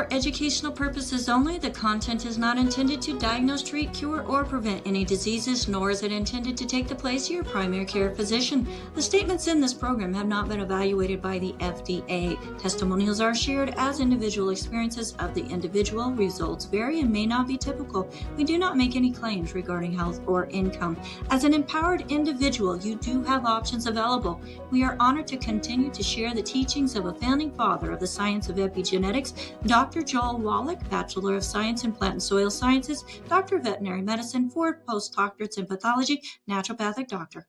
for educational purposes only. The content is not intended to diagnose, treat, cure, or prevent any diseases, nor is it intended to take the place of your primary care physician. The statements in this program have not been evaluated by the FDA. Testimonials are shared as individual experiences of the individual. Results vary and may not be typical. We do not make any claims regarding health or income. As an empowered individual, you do have options available. We are honored to continue to share the teachings of a founding father of the science of epigenetics, Dr. Joel Wallach, Bachelor of Science in Plant and Soil Sciences, Doctor of Veterinary Medicine, 4 postdoctorates in pathology, naturopathic doctor.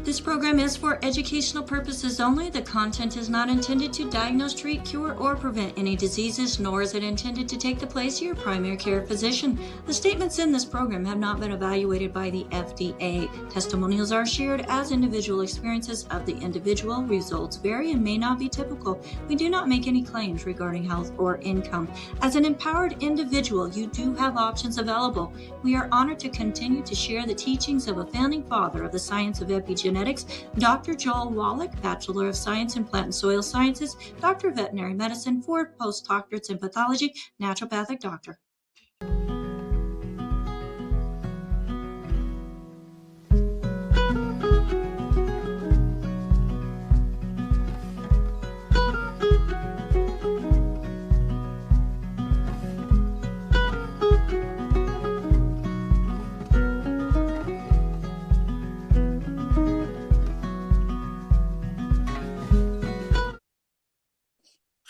This program is for educational purposes only. The content is not intended to diagnose, treat, cure, or prevent any diseases, nor is it intended to take the place of your primary care physician. The statements in this program have not been evaluated by the FDA. Testimonials are shared as individual experiences of the individual. Results vary and may not be typical. We do not make any claims regarding health or income. As an empowered individual, you do have options available. We are honored to continue to share the teachings of a founding father of the science of epigenetics, Dr. Joel Wallach, Bachelor of Science in Plant and Soil Sciences, Doctor of Veterinary Medicine, 4 postdoctorates in pathology, naturopathic doctor.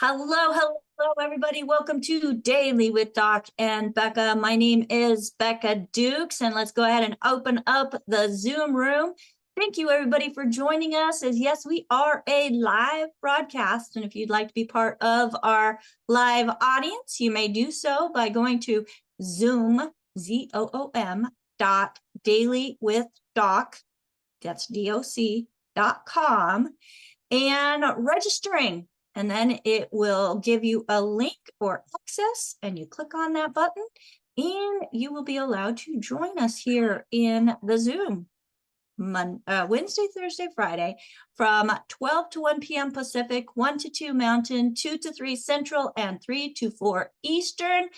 Hello, everybody. Welcome to Daily with Doc and Becca. My name is Becca Dukes, and let's go ahead and open up the Zoom room. Thank you, everybody, for joining us. As yes, we are a live broadcast, and if you'd like to be part of our live audience, you may do so by going to Zoom, ZOOM, dailywithdoc, that's DOC.com, and registering. And then it will give you a link or access, and you click on that button, and you will be allowed to join us here in the Zoom Wednesday, Thursday, Friday from 12 to 1 p.m. Pacific, 1 to 2 Mountain, 2 to 3 Central, and 3 to 4 Eastern.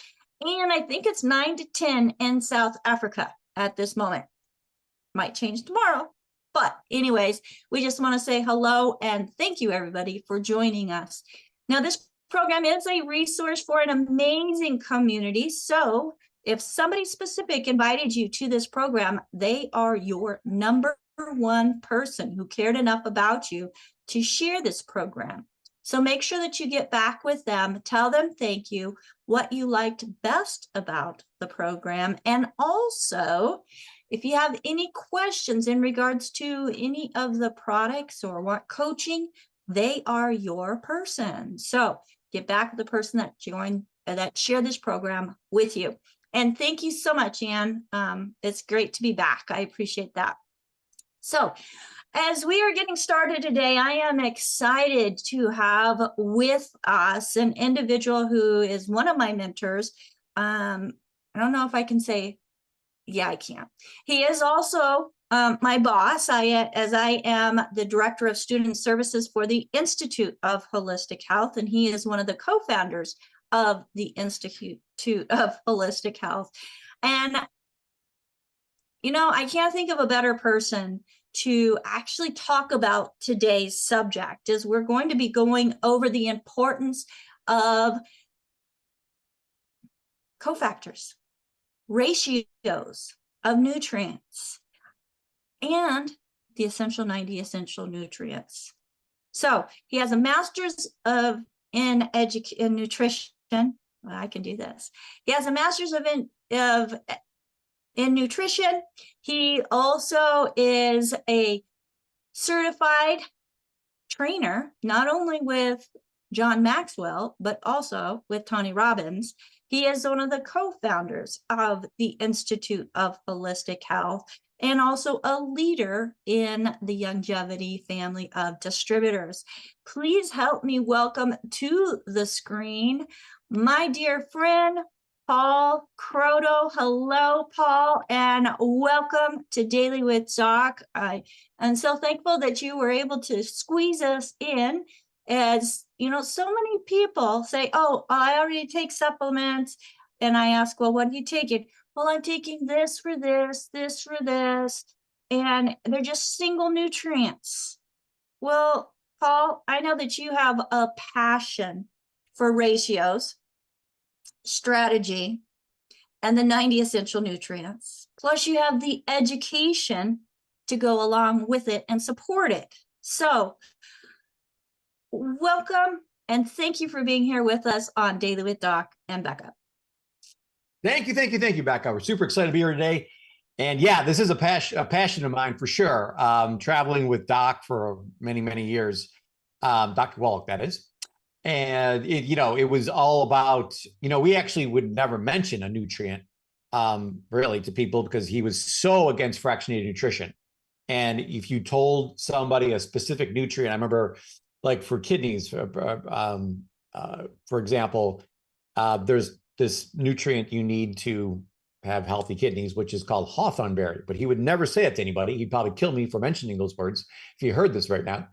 And I think it's 9 to 10 in South Africa at this moment. Might change tomorrow. But anyways, we just want to say hello and thank you, everybody, for joining us. Now, this program is a resource for an amazing community. So if somebody specific invited you to this program, they are your number one person who cared enough about you to share this program. So make sure that you get back with them, tell them thank you, what you liked best about the program, and also, if you have any questions in regards to any of the products or what coaching, they are your person. So get back with the person that shared this program with you. And thank you so much, Ann. It's great to be back. I appreciate that. So as we are getting started today, I am excited to have with us an individual who is one of my mentors. I don't know if I can say, yeah, I can. He is also my boss, as I am the Director of Student Services for the Institute of Holistic Health, and he is one of the co-founders of the Institute of Holistic Health. And, you know, I can't think of a better person to actually talk about today's subject, as we're going to be going over the importance of cofactors, ratios of nutrients, and the essential 90 essential nutrients. So he has a master's in nutrition. Well, I can do this. He has a master's of in nutrition. He also is a certified trainer, not only with John Maxwell, but also with Tony Robbins. He is one of the co-founders of the Institute of Holistic Health and also a leader in the Longevity family of distributors. Please help me welcome to the screen my dear friend, Paul Kroto. Hello, Paul, and welcome to Daily with Doc. I am so thankful that you were able to squeeze us in. As you know, so many people say, oh, I already take supplements. And I ask, well, what are you taking? Well, I'm taking this for this, this for this. And they're just single nutrients. Well, Paul, I know that you have a passion for ratios, strategy, and the 90 essential nutrients. Plus, you have the education to go along with it and support it. So, welcome and thank you for being here with us on Daily with Doc and Becca. Thank you, Becca. We're super excited to be here today. And yeah, this is a passion of mine for sure. Traveling with Doc for many, many years, Dr. Wallach, that is. And it was all about, we actually would never mention a nutrient really to people because he was so against fractionated nutrition. And if you told somebody a specific nutrient, I remember like for kidneys, for example, there's this nutrient you need to have healthy kidneys, which is called hawthornberry. But he would never say it to anybody. He'd probably kill me for mentioning those words if he heard this right now,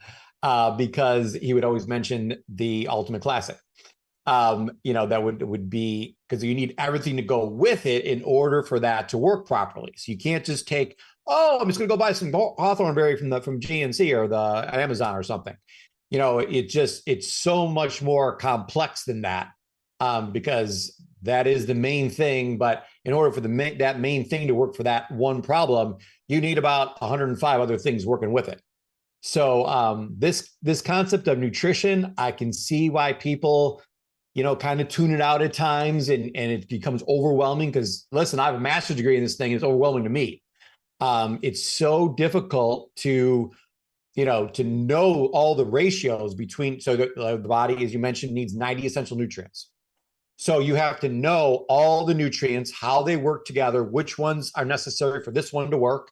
because he would always mention the Ultimate Classic. That would be because you need everything to go with it in order for that to work properly. So you can't just take, I'm just going to go buy some hawthornberry from GNC or the Amazon or something. It's so much more complex than that, because that is the main thing. But in order for that main thing to work for that one problem, you need about 105 other things working with it. So this concept of nutrition, I can see why people, kind of tune it out at times, and it becomes overwhelming because, listen, I have a master's degree in this thing. It's overwhelming to me. It's so difficult to know all the ratios between, so the body, as you mentioned, needs 90 essential nutrients. So you have to know all the nutrients, how they work together, which ones are necessary for this one to work,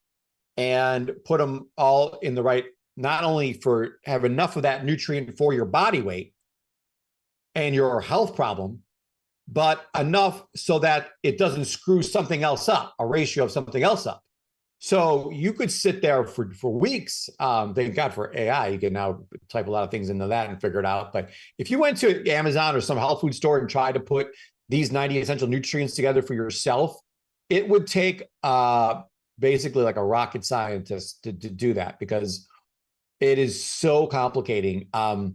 and put them all in the right, not only for have enough of that nutrient for your body weight and your health problem, but enough so that it doesn't screw something else up, a ratio of something else up. So you could sit there for weeks. Thank God for AI. You can now type a lot of things into that and figure it out. But if you went to Amazon or some health food store and tried to put these 90 essential nutrients together for yourself, it would take basically like a rocket scientist to do that, because it is so complicating. And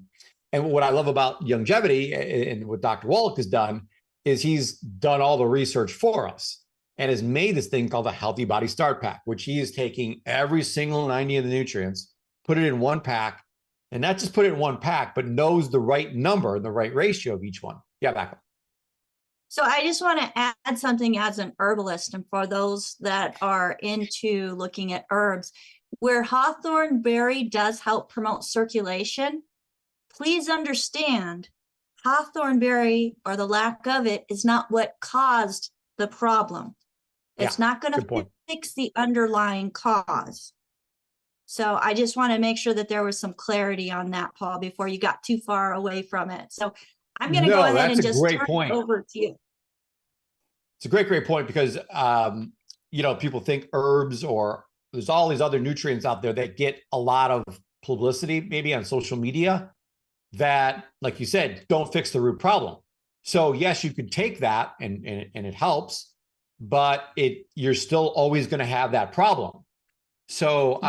what I love about longevity and what Dr. Wallach has done is he's done all the research for us and has made this thing called the Healthy Body Start Pack, which he is taking every single 90 of the nutrients, put it in one pack, and not just put it in one pack, but knows the right number and the right ratio of each one. Yeah, Becca. So I just want to add something as an herbalist, and for those that are into looking at herbs, where hawthorn berry does help promote circulation, please understand hawthorn berry, or the lack of it, is not what caused the problem. It's not going to fix the underlying cause. So I just want to make sure that there was some clarity on that, Paul, before you got too far away from it. So I'm going to go ahead and just turn it over to you. It's a great point, because, people think herbs, or there's all these other nutrients out there that get a lot of publicity, maybe on social media, that, like you said, don't fix the root problem. So yes, you could take that and it helps, but you're still always going to have that problem. So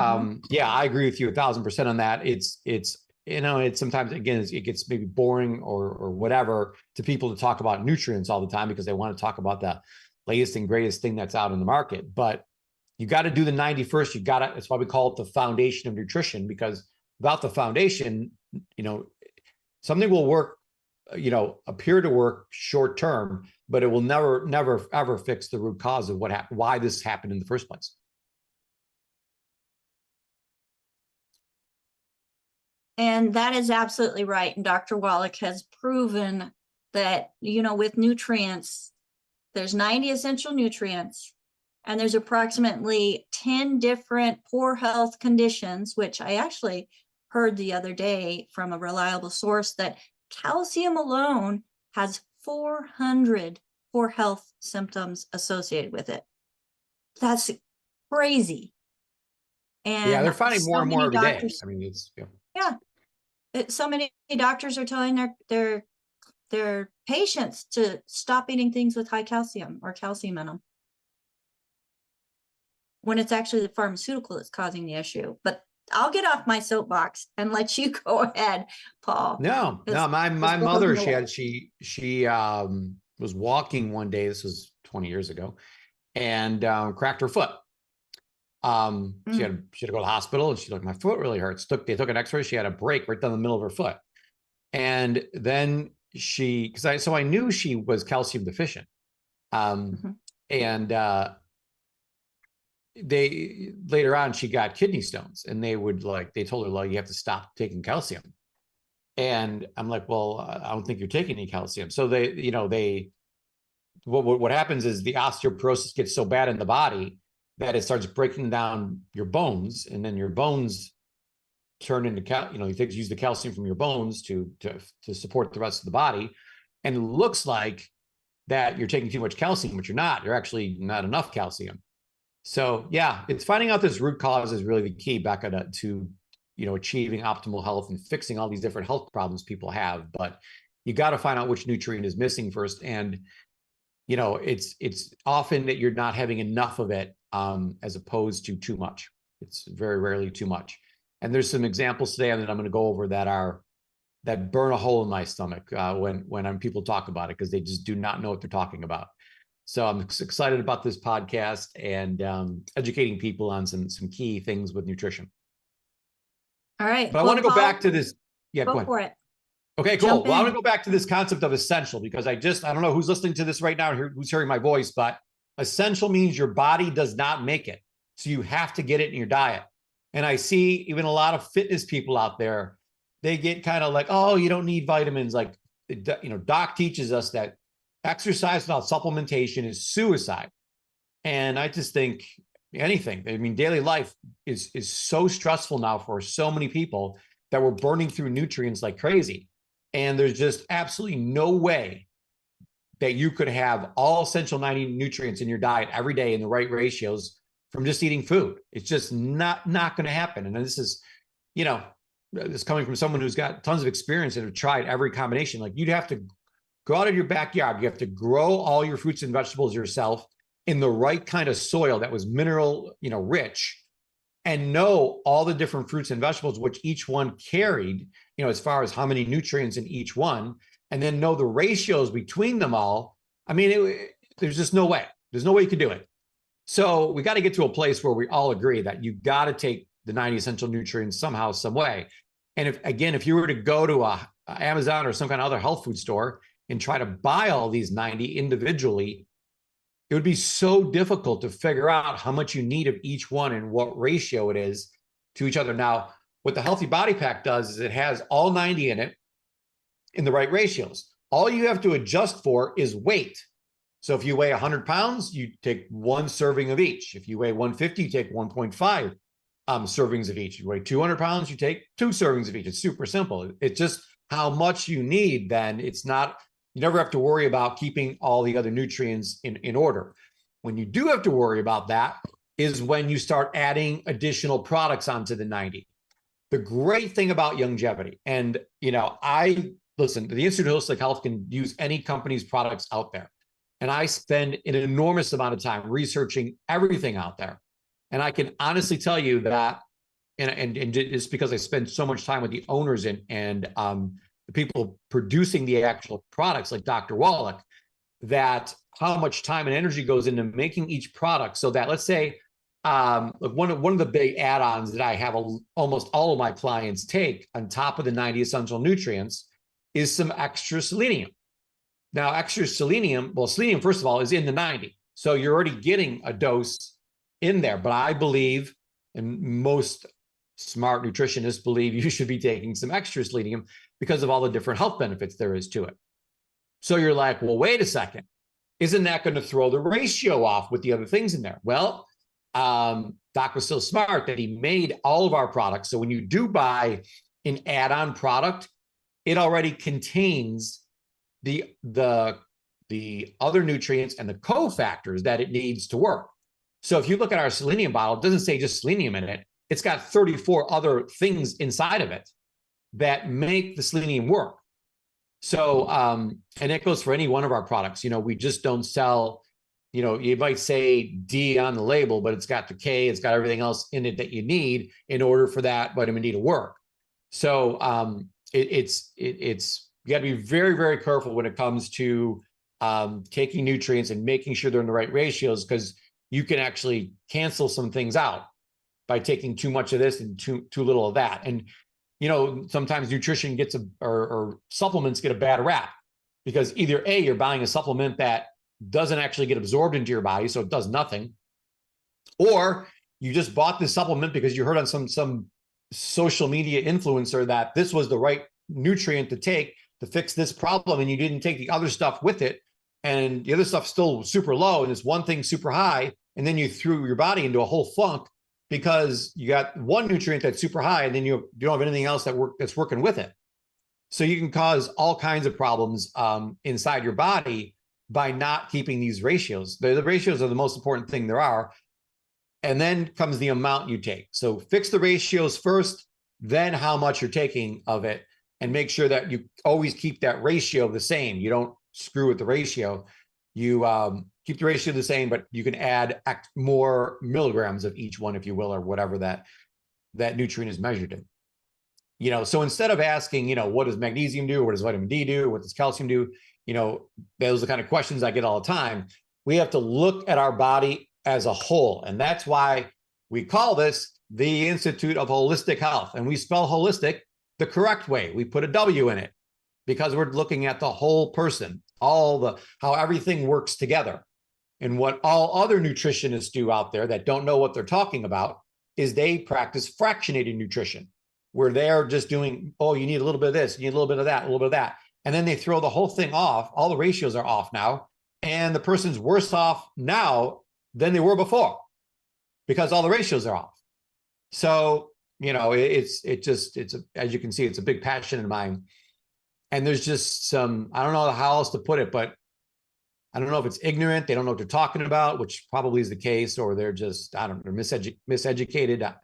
yeah, I agree with you 1,000% on that. It's sometimes, again, it gets maybe boring or whatever to people to talk about nutrients all the time, because they want to talk about the latest and greatest thing that's out in the market. But you got to do the 90 first. It's why we call it the foundation of nutrition, because without the foundation, something will work, appear to work short term, but it will never, ever fix the root cause of why this happened in the first place. And that is absolutely right. And Dr. Wallach has proven that, with nutrients, there's 90 essential nutrients, and there's approximately 10 different poor health conditions, which I actually heard the other day from a reliable source that calcium alone has 400 poor health symptoms associated with it. That's crazy. And yeah, they're finding more and more every day. I mean, so many doctors are telling their patients to stop eating things with high calcium or calcium in them, when it's actually the pharmaceutical that's causing the issue. But I'll get off my soapbox and let you go ahead, Paul. No, my mother, she was walking one day, this was 20 years ago, and cracked her foot. She had to go to the hospital, and she's like, my foot really hurts. They took an x-ray. She had a break right down the middle of her foot. And then so I knew she was calcium deficient. And they later on, she got kidney stones, and they told her, well, you have to stop taking calcium. And I'm like, well, I don't think you're taking any calcium. So what happens is the osteoporosis gets so bad in the body that it starts breaking down your bones, and then your bones turn into you use the calcium from your bones to support the rest of the body. And it looks like that you're taking too much calcium, but you're not. You're actually not enough calcium. So yeah, it's finding out this root cause is really the key, Becca, to achieving optimal health and fixing all these different health problems people have. But you got to find out which nutrient is missing first. And it's often that you're not having enough of it, as opposed to too much. It's very rarely too much. And there's some examples today that I'm going to go over that burn a hole in my stomach when people talk about it, because they just do not know what they're talking about. So I'm excited about this podcast and educating people on some key things with nutrition. All right. But I want to go back to this. Yeah, go for it. Okay, cool. Well, I want to go back to this concept of essential, because I don't know who's listening to this right now, who's hearing my voice, but essential means your body does not make it. So you have to get it in your diet. And I see even a lot of fitness people out there, they get kind of like, oh, you don't need vitamins. Like, Doc teaches us that exercise without supplementation is suicide. And I just think anything, daily life is so stressful now for so many people that we're burning through nutrients like crazy. And there's just absolutely no way that you could have all essential 90 nutrients in your diet every day in the right ratios from just eating food. It's just not going to happen. And this is, this coming from someone who's got tons of experience and have tried every combination. Like, you'd have to go out of your backyard. You have to grow all your fruits and vegetables yourself in the right kind of soil that was mineral, rich, and know all the different fruits and vegetables, which each one carried, as far as how many nutrients in each one, and then know the ratios between them all. There's just no way. There's no way you could do it. So we got to get to a place where we all agree that you got to take the 90 essential nutrients somehow, some way. And if you were to go to a Amazon or some kind of other health food store and try to buy all these 90 individually, it would be so difficult to figure out how much you need of each one and what ratio it is to each other. Now, what the Healthy Body Pack does is it has all 90 in it in the right ratios. All you have to adjust for is weight. So if you weigh 100 pounds, you take one serving of each. If you weigh 150, you take 1.5 servings of each. You weigh 200 pounds, you take 2 servings of each. It's super simple. It's just how much you need. Then it's not, you never have to worry about keeping all the other nutrients in order. When you do have to worry about that is when you start adding additional products onto the 90. The great thing about longevity, and listen, the Institute of Holistic Health can use any company's products out there. And I spend an enormous amount of time researching everything out there. And I can honestly tell you that, and it's because I spend so much time with the owners and the people producing the actual products like Dr. Wallach, that how much time and energy goes into making each product, so that, let's say, one of the big add-ons that I have almost all of my clients take on top of the 90 essential nutrients is some extra selenium. Now, extra selenium, well, selenium, first of all, is in the 90. So you're already getting a dose in there. But I believe, and most smart nutritionists believe, you should be taking some extra selenium because of all the different health benefits there is to it. So you're like, well, wait a second. Isn't that going to throw the ratio off with the other things in there? Well, Doc was so smart that he made all of our products. So when you do buy an add-on product, it already contains the other nutrients and the cofactors that it needs to work. So if you look at our selenium bottle, it doesn't say just selenium in it. It's got 34 other things inside of it that make the selenium work. So, and it goes for any one of our products. You know, we just don't sell, you know, you might say D on the label, but it's got the K, it's got everything else in it that you need in order for that vitamin D to work. So it's you got to be very, very careful when it comes to taking nutrients and making sure they're in the right ratios, because you can actually cancel some things out by taking too much of this and too little of that. And you know, sometimes nutrition gets or supplements get a bad rap because either A, you're buying a supplement that doesn't actually get absorbed into your body, so it does nothing, or you just bought this supplement because you heard on some social media influencer that this was the right nutrient to take to fix this problem, and you didn't take the other stuff with it, and the other stuff's still super low, and this one thing super high, and then you threw your body into a whole funk because you got one nutrient that's super high, and then you don't have anything else that's working with it. So you can cause all kinds of problems inside your body by not keeping these ratios. The ratios are the most important thing there are. And then comes the amount you take. So fix the ratios first, then how much you're taking of it, and make sure that you always keep that ratio the same. You don't screw with the ratio. You keep the ratio the same, but you can add more milligrams of each one, if you will, or whatever that nutrient is measured in. You know, so instead of asking, you know, what does magnesium do? What does vitamin D do? What does calcium do? You know, those are the kind of questions I get all the time. We have to look at our body as a whole. And that's why we call this the Institute of Holistic Health. And we spell holistic the correct way. We put a W in it because we're looking at the whole person, how everything works together. And what all other nutritionists do out there that don't know what they're talking about is they practice fractionated nutrition, where they're just doing, oh, you need a little bit of this, you need a little bit of that, a little bit of that. And then they throw the whole thing off. All the ratios are off now. And the person's worse off now than they were before because all the ratios are off. So, you know, as you can see, it's a big passion of mine. And there's just some, I don't know how else to put it, but I don't know if it's ignorant. They don't know what they're talking about, which probably is the case, or they're just, I don't know, miseducated,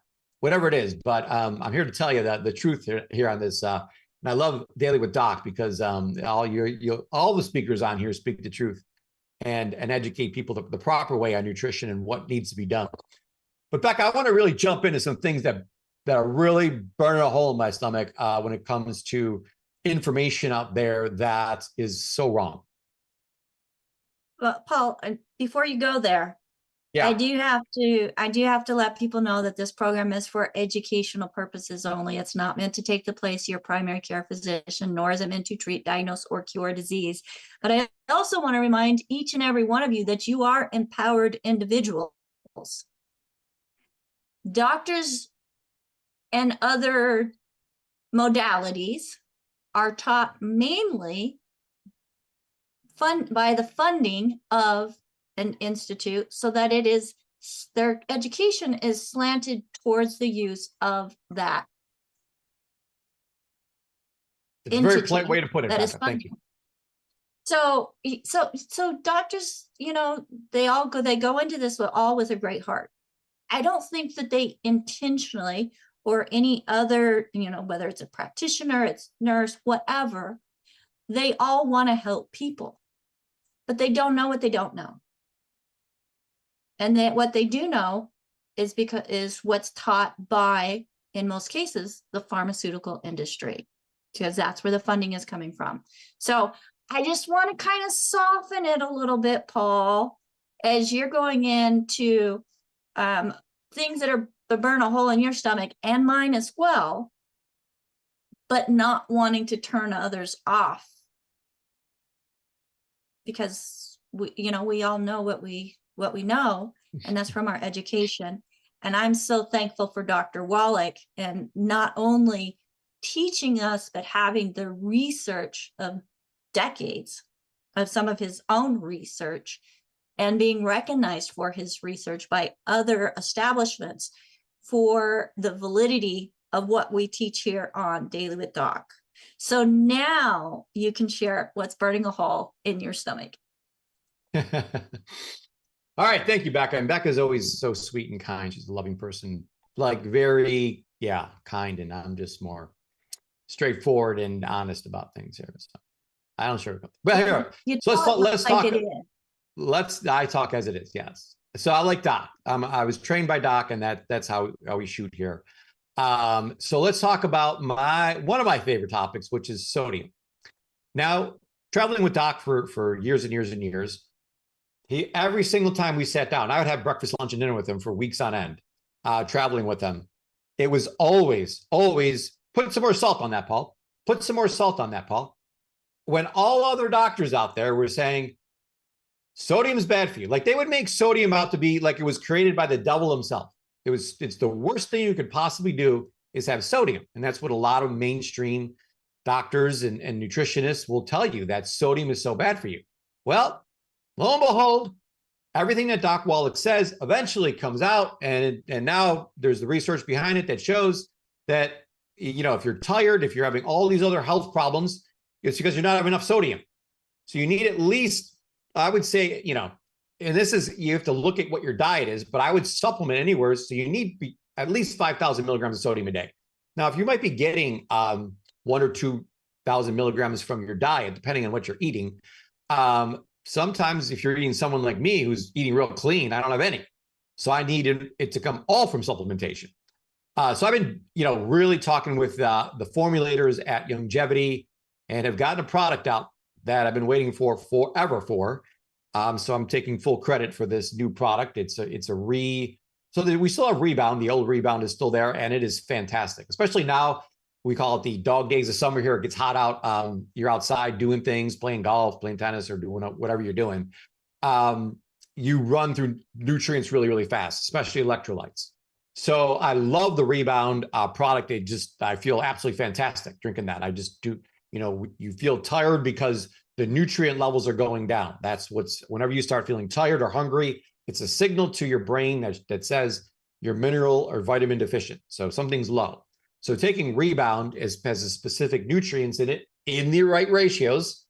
whatever it is. But I'm here to tell you that the truth here on this. And I love Daily with Doc because all the speakers on here speak the truth and educate people the proper way on nutrition and what needs to be done. But Becca, I want to really jump into some things that are really burning a hole in my stomach when it comes to information out there that is so wrong. Well, Paul, before you go there, yeah, I do have to let people know that this program is for educational purposes only. It's not meant to take the place of your primary care physician, nor is it meant to treat, diagnose, or cure disease. But I also want to remind each and every one of you that you are empowered individuals. Doctors and other modalities are taught mainly by the funding of an institute, so that their education is slanted towards the use of that. It's a very polite way to put it, Becca. Thank you. So doctors, you know, they go into this with a great heart. I don't think that they intentionally, or any other, you know, whether it's a practitioner, it's nurse, whatever, they all want to help people, but they don't know what they don't know. And then what they do know is what's taught by, in most cases, the pharmaceutical industry, because that's where the funding is coming from. So I just want to kind of soften it a little bit, Paul, as you're going into things that burn a hole in your stomach and mine as well, but not wanting to turn others off. because we all know what we know, and that's from our education. And I'm so thankful for Dr. Wallach, and not only teaching us, but having the research of decades of some of his own research, and being recognized for his research by other establishments for the validity of what we teach here on Daily with Doc. So now you can share what's burning a hole in your stomach. All right. Thank you, Becca. And Becca's always so sweet and kind. She's a loving person, like very, kind. And I'm just more straightforward and honest about things here. So I don't sugarcoat. But here, so let's talk. I talk as it is. Yes. So I like Doc. I was trained by Doc, and that's how we shoot here. So let's talk about one of my favorite topics, which is sodium. Now, traveling with Doc for years and years and years, every single time we sat down, I would have breakfast, lunch, and dinner with him for weeks on end, traveling with him. It was always, put some more salt on that, Paul. Put some more salt on that, Paul. When all other doctors out there were saying, sodium is bad for you. Like, they would make sodium out to be like it was created by the devil himself. It's the worst thing you could possibly do is have sodium. And that's what a lot of mainstream doctors and nutritionists will tell you, that sodium is so bad for you. Well, lo and behold, everything that Doc Wallach says eventually comes out. And now there's the research behind it that shows that, if you're tired, if you're having all these other health problems, it's because you're not having enough sodium. So you need at least, I would say, and this is, you have to look at what your diet is, but I would supplement anywhere. So you need at least 5,000 milligrams of sodium a day. Now, if you might be getting 1,000 or 2,000 milligrams from your diet, depending on what you're eating, sometimes if you're eating someone like me who's eating real clean, I don't have any. So I needed it to come all from supplementation. So I've been, really talking with the formulators at Longevity, and have gotten a product out that I've been waiting for forever for. So I'm taking full credit for this new product. So we still have Rebound. The old Rebound is still there, and it is fantastic, especially now. We call it the dog days of summer here. It gets hot out. You're outside doing things, playing golf, playing tennis, or doing whatever you're doing. You run through nutrients really, really fast, especially electrolytes. So I love the Rebound product. I feel absolutely fantastic drinking that. I just do, you feel tired because the nutrient levels are going down. Whenever you start feeling tired or hungry, it's a signal to your brain that says you're mineral or vitamin deficient. So something's low. So taking Rebound has specific nutrients in it in the right ratios,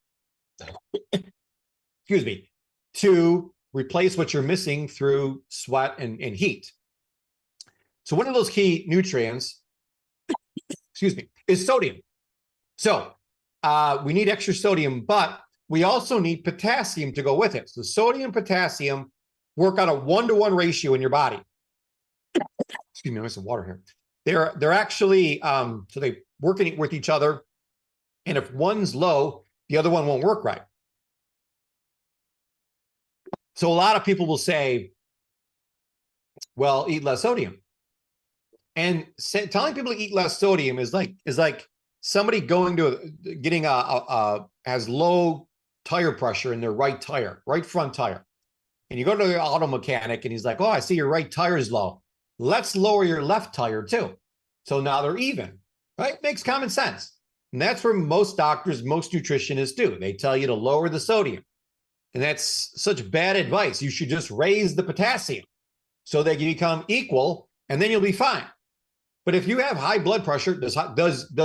excuse me, to replace what you're missing through sweat and heat. So one of those key nutrients, excuse me, is sodium. So we need extra sodium, but we also need potassium to go with it. So sodium and potassium work on a 1-to-1 ratio in your body. Excuse me, I have some water here. They're actually, so they work with each other. And if one's low, the other one won't work right. So a lot of people will say, well, eat less sodium. And telling people to eat less sodium is like somebody has low tire pressure in their right front tire. And you go to the auto mechanic and he's like, oh, I see your right tire is low. Let's lower your left tire too. So now they're even, right? Makes common sense. And that's where most doctors, most nutritionists do. They tell you to lower the sodium. And that's such bad advice. You should just raise the potassium so they can become equal, and then you'll be fine. But if you have high blood pressure, does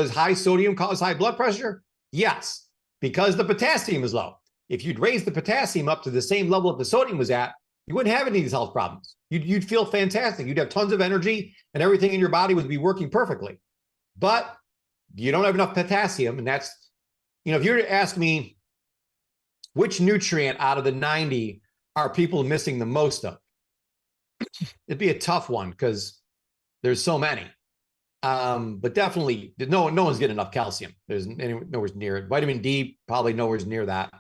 high sodium cause high blood pressure? Yes, because the potassium is low. If you'd raise the potassium up to the same level that the sodium was at, you wouldn't have any of these health problems. You'd feel fantastic. You'd have tons of energy, and everything in your body would be working perfectly. But you don't have enough potassium, and that's, if you were to ask me which nutrient out of the 90 are people missing the most of, it'd be a tough one because there's so many. But definitely, no one's getting enough calcium. There's nowhere near it. Vitamin D, probably nowhere near that.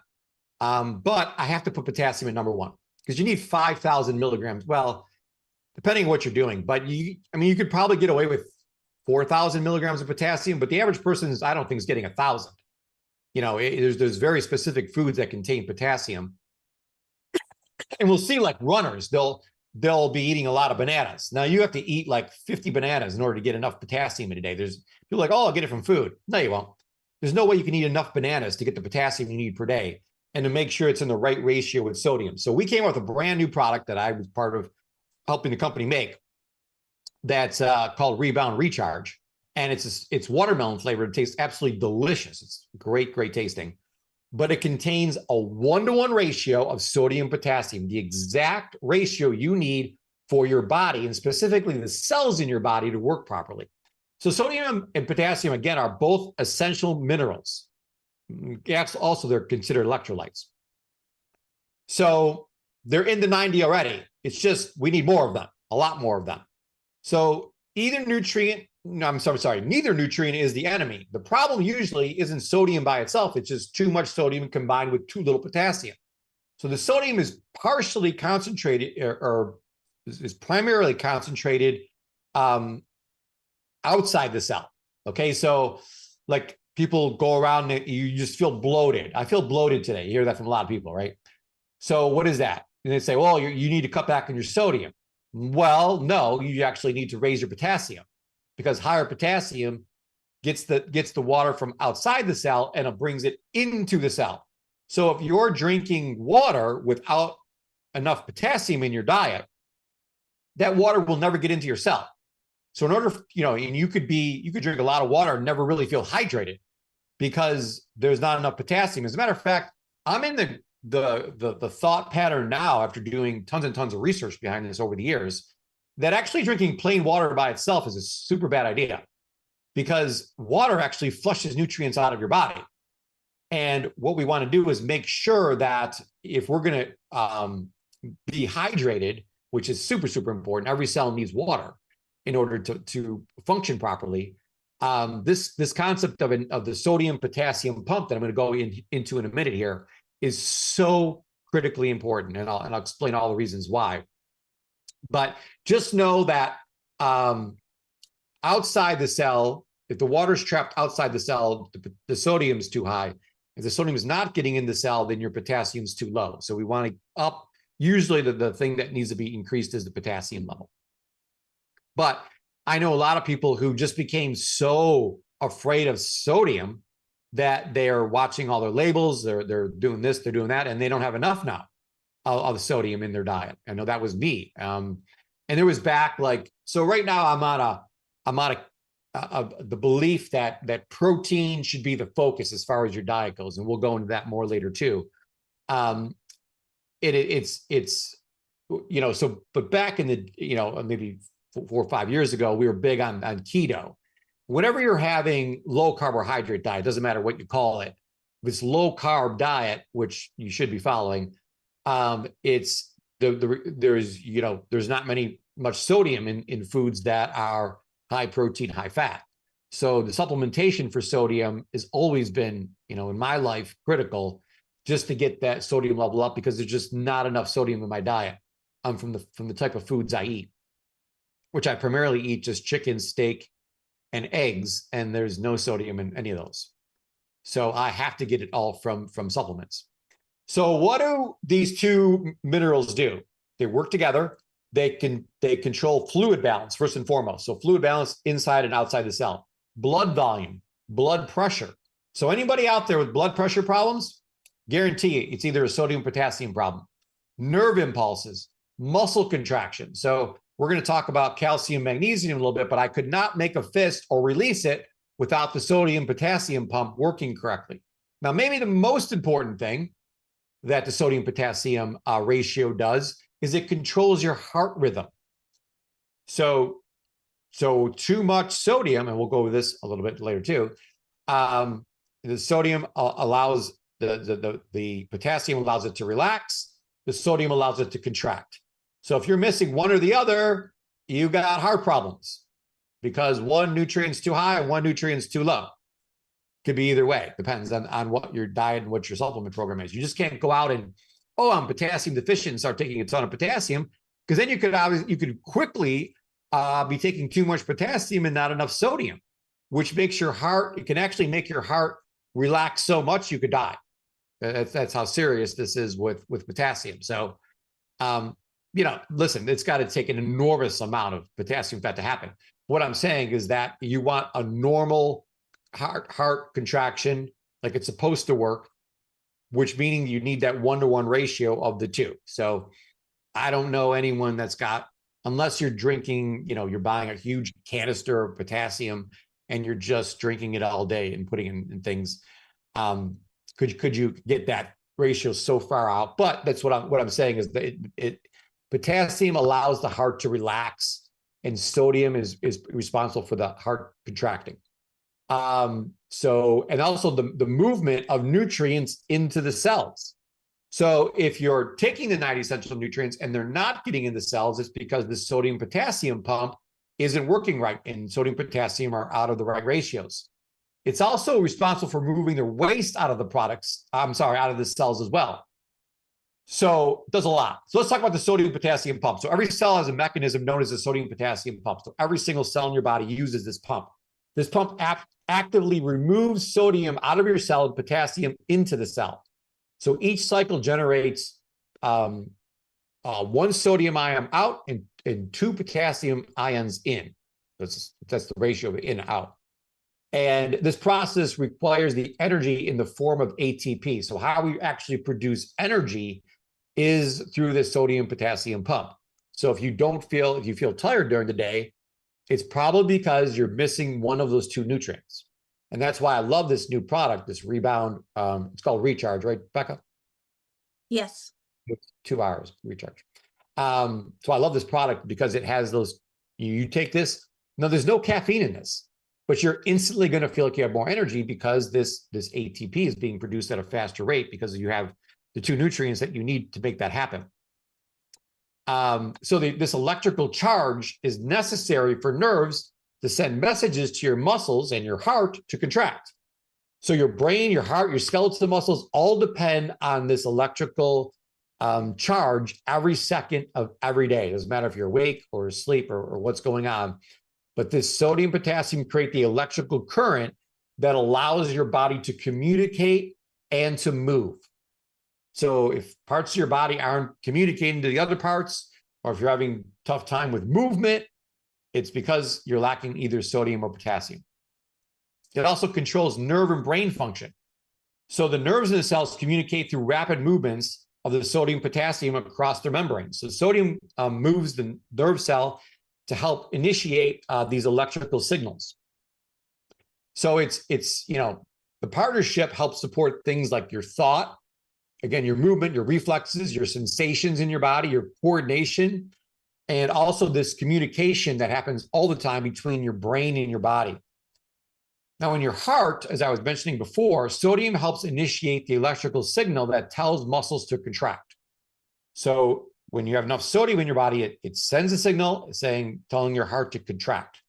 But I have to put potassium at number one because you need 5,000 milligrams. Well, depending on what you're doing, but you could probably get away with 4,000 milligrams of potassium, but the average person I don't think is getting 1,000. there's very specific foods that contain potassium. And we'll see, like runners, they'll be eating a lot of bananas. Now you have to eat like 50 bananas in order to get enough potassium in a day. There's people like, oh, I'll get it from food. No, you won't. There's no way you can eat enough bananas to get the potassium you need per day and to make sure it's in the right ratio with sodium. So we came up with a brand new product that I was part of helping the company make that's called Rebound Recharge. And it's watermelon flavored. It tastes absolutely delicious. It's great tasting. But it contains a 1-to-1 ratio of sodium potassium, the exact ratio you need for your body and specifically the cells in your body to work properly. So sodium and potassium, again, are both essential minerals. Also, they're considered electrolytes. So they're in the 90 already. It's just we need more of them, a lot more of them. So neither nutrient is the enemy. The problem usually isn't sodium by itself. It's just too much sodium combined with too little potassium. So the sodium is partially concentrated or is primarily concentrated outside the cell. Okay, so like people go around and you just feel bloated. I feel bloated today. You hear that from a lot of people, right? So what is that? And they say, well, you need to cut back on your sodium. Well, no, you actually need to raise your potassium because higher potassium gets the water from outside the cell and it brings it into the cell. So if you're drinking water without enough potassium in your diet, that water will never get into your cell. So in order, and you could drink a lot of water and never really feel hydrated because there's not enough potassium. As a matter of fact, I'm in the thought pattern now after doing tons and tons of research behind this over the years that actually drinking plain water by itself is a super bad idea because water actually flushes nutrients out of your body. And what we want to do is make sure that if we're going to be hydrated, which is super, super important, every cell needs water in order to function properly. This concept of the sodium potassium pump that I'm going to go into in a minute here is so critically important, and I'll explain all the reasons why. But just know that outside the cell, if the water's trapped outside the cell, the sodium's too high. If the sodium is not getting in the cell, then your potassium's too low. So we want to up. Usually the thing that needs to be increased is the potassium level. But I know a lot of people who just became so afraid of sodium that they're watching all their labels, they're doing this, they're doing that, and they don't have enough now of sodium in their diet. I know that was me. And there was back so right now I'm on the belief that protein should be the focus as far as your diet goes, and we'll go into that more later too. But back in the maybe 4 or 5 years ago, we were big on keto. Whenever you're having low carbohydrate diet, doesn't matter what you call it, this low carb diet, which you should be following, there's not much sodium in foods that are high protein, high fat. So the supplementation for sodium has always been, in my life, critical just to get that sodium level up because there's just not enough sodium in my diet from the type of foods I eat, which I primarily eat just chicken, steak, and eggs, and there's no sodium in any of those. So I have to get it all from supplements. So what do these two minerals do? They work together. They control fluid balance first and foremost. So fluid balance inside and outside the cell, blood volume, blood pressure. So anybody out there with blood pressure problems, guarantee it's either a sodium potassium problem. Nerve impulses, muscle contraction. So we're going to talk about calcium, magnesium a little bit, but I could not make a fist or release it without the sodium potassium pump working correctly. Now, maybe the most important thing that the sodium potassium ratio does is it controls your heart rhythm. So too much sodium, and we'll go over this a little bit later too. The sodium allows the potassium allows it to relax. The sodium allows it to contract. So if you're missing one or the other, you got heart problems because one nutrient's too high and one nutrient's too low. Could be either way. Depends on what your diet and what your supplement program is. You just can't go out and, I'm potassium deficient and start taking a ton of potassium, because then you could quickly be taking too much potassium and not enough sodium, which makes your heart, it can actually make your heart relax so much you could die. That's how serious this is with potassium. So, listen, it's got to take an enormous amount of potassium for that to happen. What I'm saying is that you want a normal heart contraction, like it's supposed to work, which meaning you need that 1-to-1 ratio of the two. So I don't know anyone that's got, unless you're drinking, you're buying a huge canister of potassium and you're just drinking it all day and putting in things. Could you get that ratio so far out? But that's what I'm saying is that potassium allows the heart to relax, and sodium is responsible for the heart contracting. And also the movement of nutrients into the cells. So if you're taking the 90 essential nutrients and they're not getting in the cells, it's because the sodium potassium pump isn't working right, and sodium potassium are out of the right ratios. It's also responsible for moving the waste out of the out of the cells as well. So it does a lot. So let's talk about the sodium potassium pump. So every cell has a mechanism known as the sodium potassium pump. So every single cell in your body uses this pump. This pump actively removes sodium out of your cell and potassium into the cell. So each cycle generates 1 sodium ion out and 2 potassium ions in. That's the ratio of in and out. And this process requires the energy in the form of ATP. So how we actually produce energy is through the sodium potassium pump. So if you feel tired during the day, it's probably because you're missing one of those 2 nutrients. And that's why I love this new product, this Rebound. It's called Recharge, right, Becca? Yes. 2 hours recharge. So I love this product because it has those, you take this, no, there's no caffeine in this, but you're instantly going to feel like you have more energy because this ATP is being produced at a faster rate because you have the 2 nutrients that you need to make that happen. So this electrical charge is necessary for nerves to send messages to your muscles and your heart to contract. So your brain, your heart, your skeletal muscles all depend on this electrical charge every second of every day. It doesn't matter if you're awake or asleep or what's going on. But this sodium potassium create the electrical current that allows your body to communicate and to move. So if parts of your body aren't communicating to the other parts, or if you're having tough time with movement, it's because you're lacking either sodium or potassium. It also controls nerve and brain function. So the nerves in the cells communicate through rapid movements of the sodium potassium across their membranes. So sodium moves the nerve cell to help initiate these electrical signals. So it's the partnership helps support things like your thought, again, your movement, your reflexes, your sensations in your body, your coordination, and also this communication that happens all the time between your brain and your body. Now, in your heart, as I was mentioning before, sodium helps initiate the electrical signal that tells muscles to contract. So when you have enough sodium in your body, it sends a signal telling your heart to contract.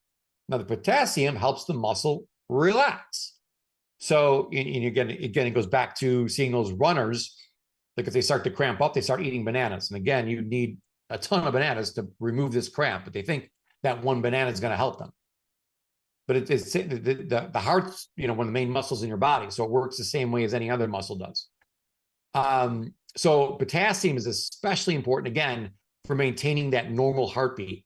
Now, the potassium helps the muscle relax. So again, it goes back to seeing those runners. Like if they start to cramp up, they start eating bananas. And again, you need a ton of bananas to remove this cramp, but they think that one banana is going to help them. But it's the heart's, one of the main muscles in your body. So it works the same way as any other muscle does. So potassium is especially important, again, for maintaining that normal heartbeat.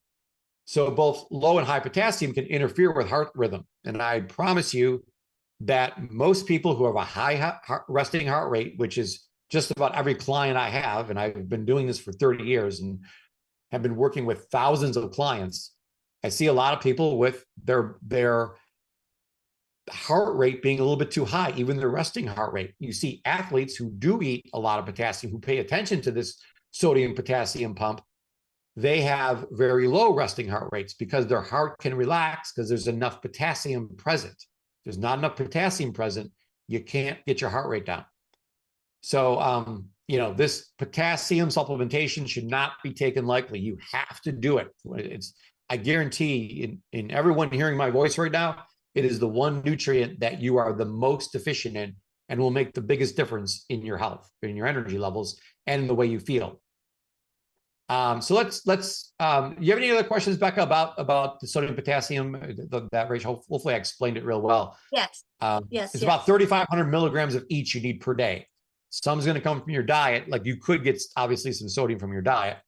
So both low and high potassium can interfere with heart rhythm. And I promise you that most people who have a high resting heart rate, which is just about every client I have, and I've been doing this for 30 years and have been working with thousands of clients, I see a lot of people with their heart rate being a little bit too high, even their resting heart rate. You see athletes who do eat a lot of potassium, who pay attention to this sodium potassium pump, they have very low resting heart rates because their heart can relax because there's enough potassium present. If there's not enough potassium present, you can't get your heart rate down. So, this potassium supplementation should not be taken lightly. You have to do it. I guarantee in everyone hearing my voice right now, it is the one nutrient that you are the most deficient in and will make the biggest difference in your health, in your energy levels, and in the way you feel. So you have any other questions, Becca, about the sodium potassium, that ratio? Hopefully I explained it real well. Yes. Yes. It's about 3,500 milligrams of each you need per day. Some's going to come from your diet. Like you could get obviously some sodium from your diet.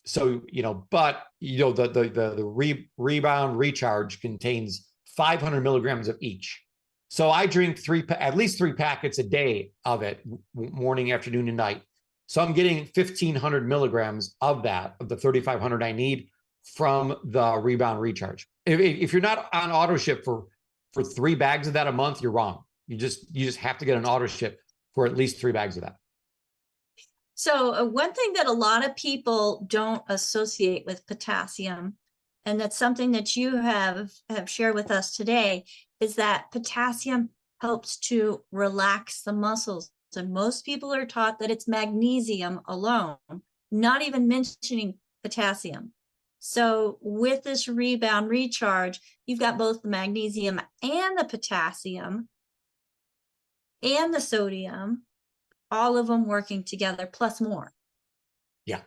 So, but the Rebound Recharge contains 500 milligrams of each. So I drink at least 3 packets a day of it, morning, afternoon, and night. So I'm getting 1,500 milligrams of the 3,500 I need from the Rebound Recharge. If you're not on auto ship for 3 bags of that a month, you're wrong. You just have to get an auto ship for at least 3 bags of that. So one thing that a lot of people don't associate with potassium, and that's something that you have shared with us today, is that potassium helps to relax the muscles. And most people are taught that it's magnesium alone, not even mentioning potassium. So with this Rebound Recharge, you've got both the magnesium and the potassium and the sodium, all of them working together, plus more. Yeah.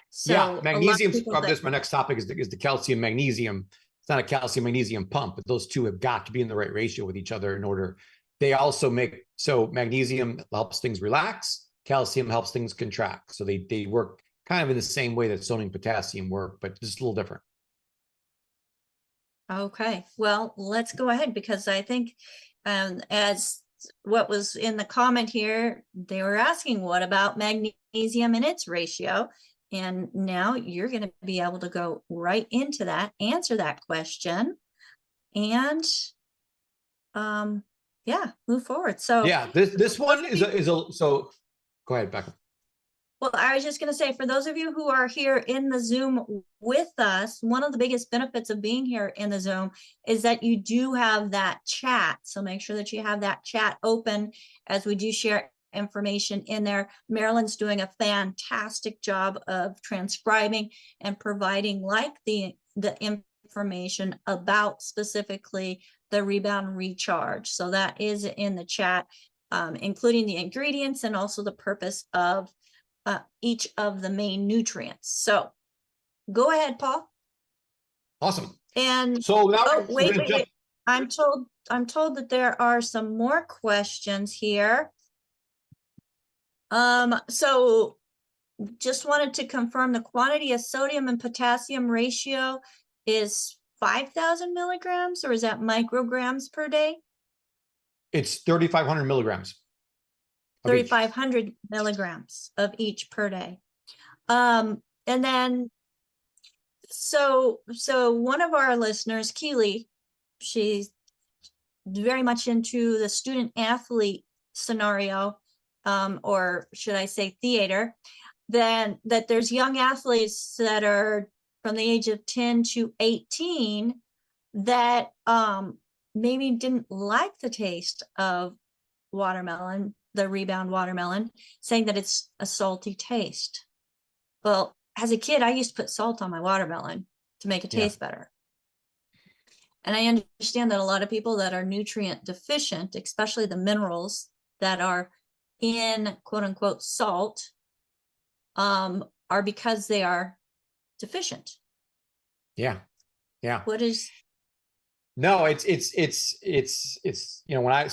So yeah, magnesium. This my next topic is the calcium magnesium. It's not a calcium magnesium pump, but those two have got to be in the right ratio with each other in order. They also so magnesium helps things relax, calcium helps things contract. So they work kind of in the same way that sodium and potassium work, but just a little different. Okay, well, let's go ahead, because I think as what was in the comment here, they were asking, what about magnesium and its ratio? And now you're going to be able to go right into that, answer that question, and yeah, move forward. So yeah, this one is so go ahead, Becca. Well, I was just going to say, for those of you who are here in the Zoom with us, one of the biggest benefits of being here in the Zoom is that you do have that chat. So make sure that you have that chat open as we do share information in there. Marilyn's doing a fantastic job of transcribing and providing the information about specifically the Rebound Recharge. So that is in the chat, including the ingredients and also the purpose of each of the main nutrients. So go ahead, Paul. Awesome. And so now wait. I'm told that there are some more questions here. So just wanted to confirm the quantity of sodium and potassium ratio is 5,000 milligrams, or is that micrograms per day? It's 3,500 milligrams. 3,500 milligrams of each per day. And then, so one of our listeners, Keely, she's very much into the student athlete scenario, or should I say theater, that there's young athletes that are from the age of 10 to 18 that maybe didn't like the taste of watermelon, the Rebound watermelon, saying that it's a salty taste. Well, as a kid, I used to put salt on my watermelon to make it taste better. And I understand that a lot of people that are nutrient deficient, especially the minerals that are in quote unquote salt, are because they are deficient. Yeah. What is? No, it's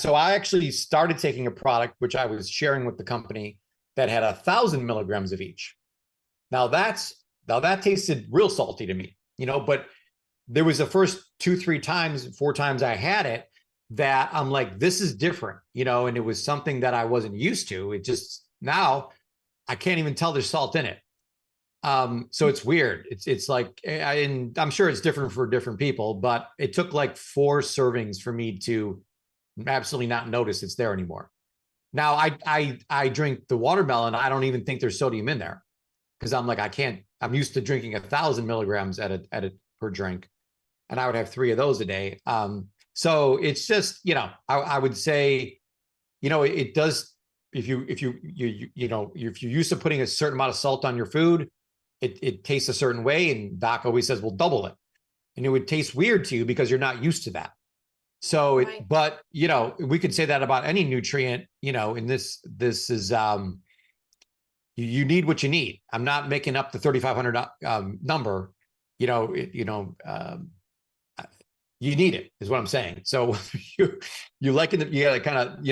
I actually started taking a product which I was sharing with the company that had 1,000 milligrams of each. Now that tasted real salty to me, but there was the first 2-4 times I had it that I'm like, this is different, and it was something that I wasn't used to. It just, now I can't even tell there's salt in it. So it's weird. It's like, and I'm sure it's different for different people, but it took like 4 servings for me to absolutely not notice it's there anymore. Now I drink the watermelon. I don't even think there's sodium in there, because I'm like, I'm used to drinking 1,000 milligrams at a per drink, and I would have 3 of those a day. So it's just, I would say, it does, if you're used to putting a certain amount of salt on your food, it tastes a certain way, and Doc always says, well, double it. And it would taste weird to you because you're not used to that. So, Right. but, we could say that about any nutrient, and this is, you need what you need. I'm not making up the 3,500 number. You know, you need it is what I'm saying. So you like it, you gotta kind of,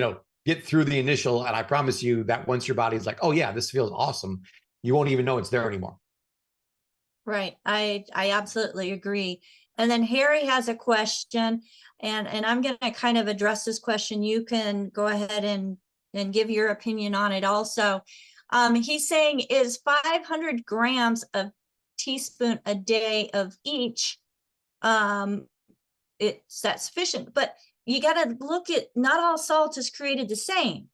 get through the initial, and I promise you that once your body's like, oh yeah, this feels awesome, you won't even know it's there anymore. Right. I absolutely agree. And then Harry has a question, and I'm going to kind of address this question. You can go ahead and give your opinion on it also. He's saying, is 500 grams of teaspoon a day of each, it's that sufficient? But you got to look at, not all salt is created the same.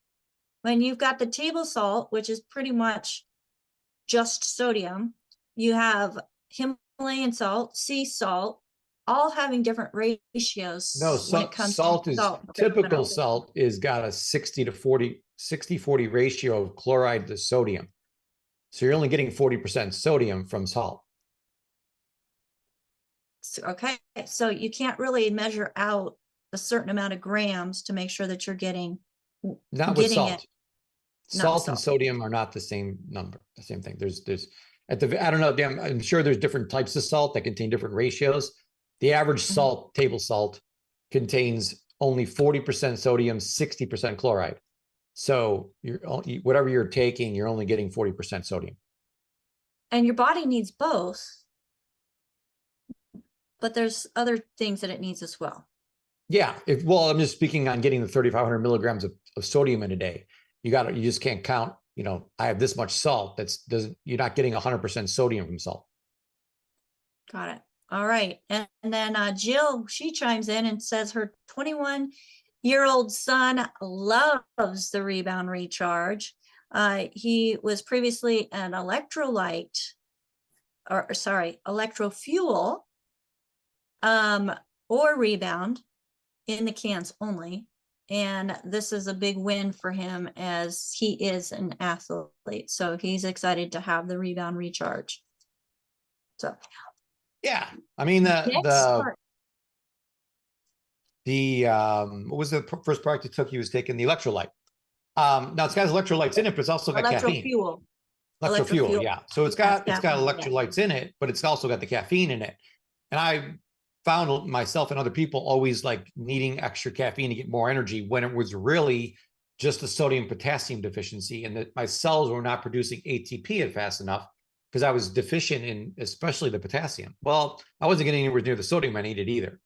When you've got the table salt, which is pretty much just sodium, you have Himalayan salt, sea salt, all having different ratios. No, when it comes salt to is salt. typical. Salt is got a 60-40 ratio of chloride to sodium. So you're only getting 40% sodium from salt. Okay, so you can't really measure out a certain amount of grams to make sure that you're getting With salt. Salt and salt. sodium are not the same number, the same thing. There's at the, I don't know, I'm sure there's different types of salt that contain different ratios. The average salt, table salt, contains only 40% sodium, 60% chloride. So whatever you're taking, you're only getting 40% sodium. And your body needs both, but there's other things that it needs as well. Yeah, well, I'm just speaking on getting the 3,500 milligrams of sodium in a day. You just can't count, I have this much salt. You're not getting 100% sodium from salt. Got it. All right. And then Jill, she chimes in and says her 21-year-old son loves the Rebound Recharge. He was previously an electrofuel, or Rebound in the cans only. And this is a big win for him as he is an athlete. So he's excited to have the Rebound Recharge. So yeah, I mean, what was the first product he took? He was taking the electrolyte. Now it's got electrolytes in it, but it's also got caffeine. Electrofuel, yeah. So it's got electrolytes in it, but it's also got the caffeine in it. And I found myself and other people always like needing extra caffeine to get more energy, when it was really just a sodium potassium deficiency, and that my cells were not producing ATP fast enough because I was deficient in especially the potassium. Well, I wasn't getting anywhere near the sodium I needed either.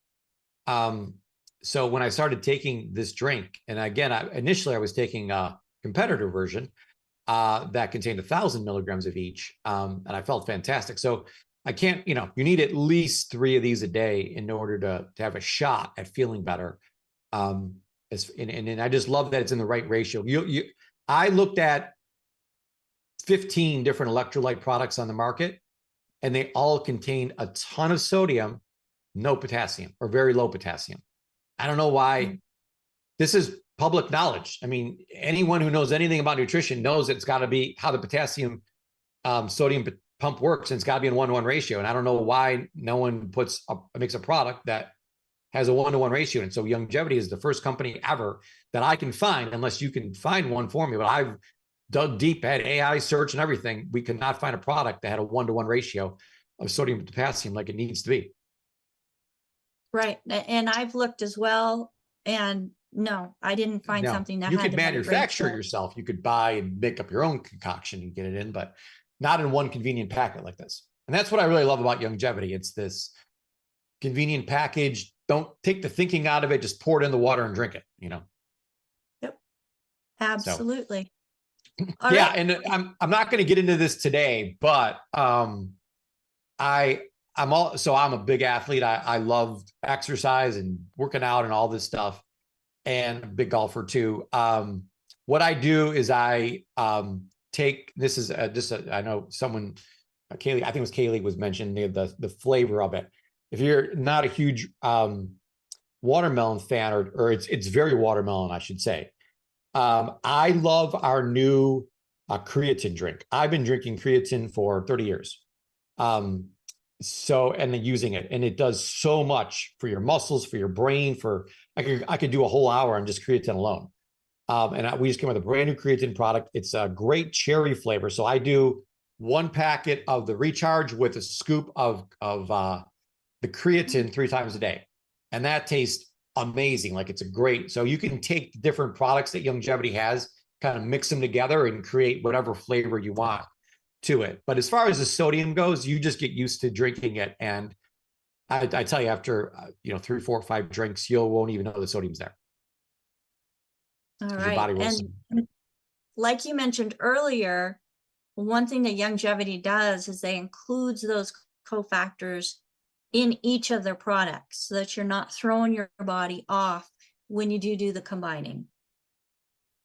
So when I started taking this drink, and again, initially I was taking a competitor version that contained 1,000 milligrams of each, and I felt fantastic. So I can't, you need at least 3 of these a day in order to have a shot at feeling better. And I just love that it's in the right ratio. I looked at 15 different electrolyte products on the market, and they all contain a ton of sodium, no potassium, or very low potassium. I don't know why. This is public knowledge. I mean, anyone who knows anything about nutrition knows it's got to be how the potassium sodium pump works, and it's got to be in 1-to-1 ratio. And I don't know why no one makes a product that has a 1-to-1 ratio. And so Longevity is the first company ever that I can find, unless you can find one for me, but I've dug deep, had AI search and everything. We could not find a product that had a 1-to-1 ratio of sodium to potassium like it needs to be. Right. And I've looked as well, and no, I didn't find something that you had could manufacture yourself. You could buy and make up your own concoction and get it in, but not in one convenient packet like this. And that's what I really love about Longevity. It's this convenient package. Don't take the thinking out of it. Just pour it in the water and drink it, Yep. Absolutely. So, yeah. Right. And I'm not going to get into this today, but I'm a big athlete. I love exercise and working out and all this stuff, and a big golfer too. What I do is I take, this is I know someone, Kaylee, I think it was Kaylee was mentioned the flavor of it. If you're not a huge watermelon fan, or it's very watermelon, I should say. I love our new creatine drink. I've been drinking creatine for 30 years. And then using it, and it does so much for your muscles, for your brain, I could do a whole hour on just creatine alone. We just came with a brand new creatine product. It's a great cherry flavor. So I do 1 packet of the Recharge with a scoop of the creatine 3 times a day. And that tastes amazing. Like, it's a great, so you can take the different products that Longevity has, kind of mix them together and create whatever flavor you want to it. But as far as the sodium goes, you just get used to drinking it. And I tell you, after 3, 4, 5 drinks, you won't even know the sodium's there. All Your right. body will And like you mentioned earlier, one thing that Longevity does is they includes those cofactors in each of their products so that you're not throwing your body off when you do the combining.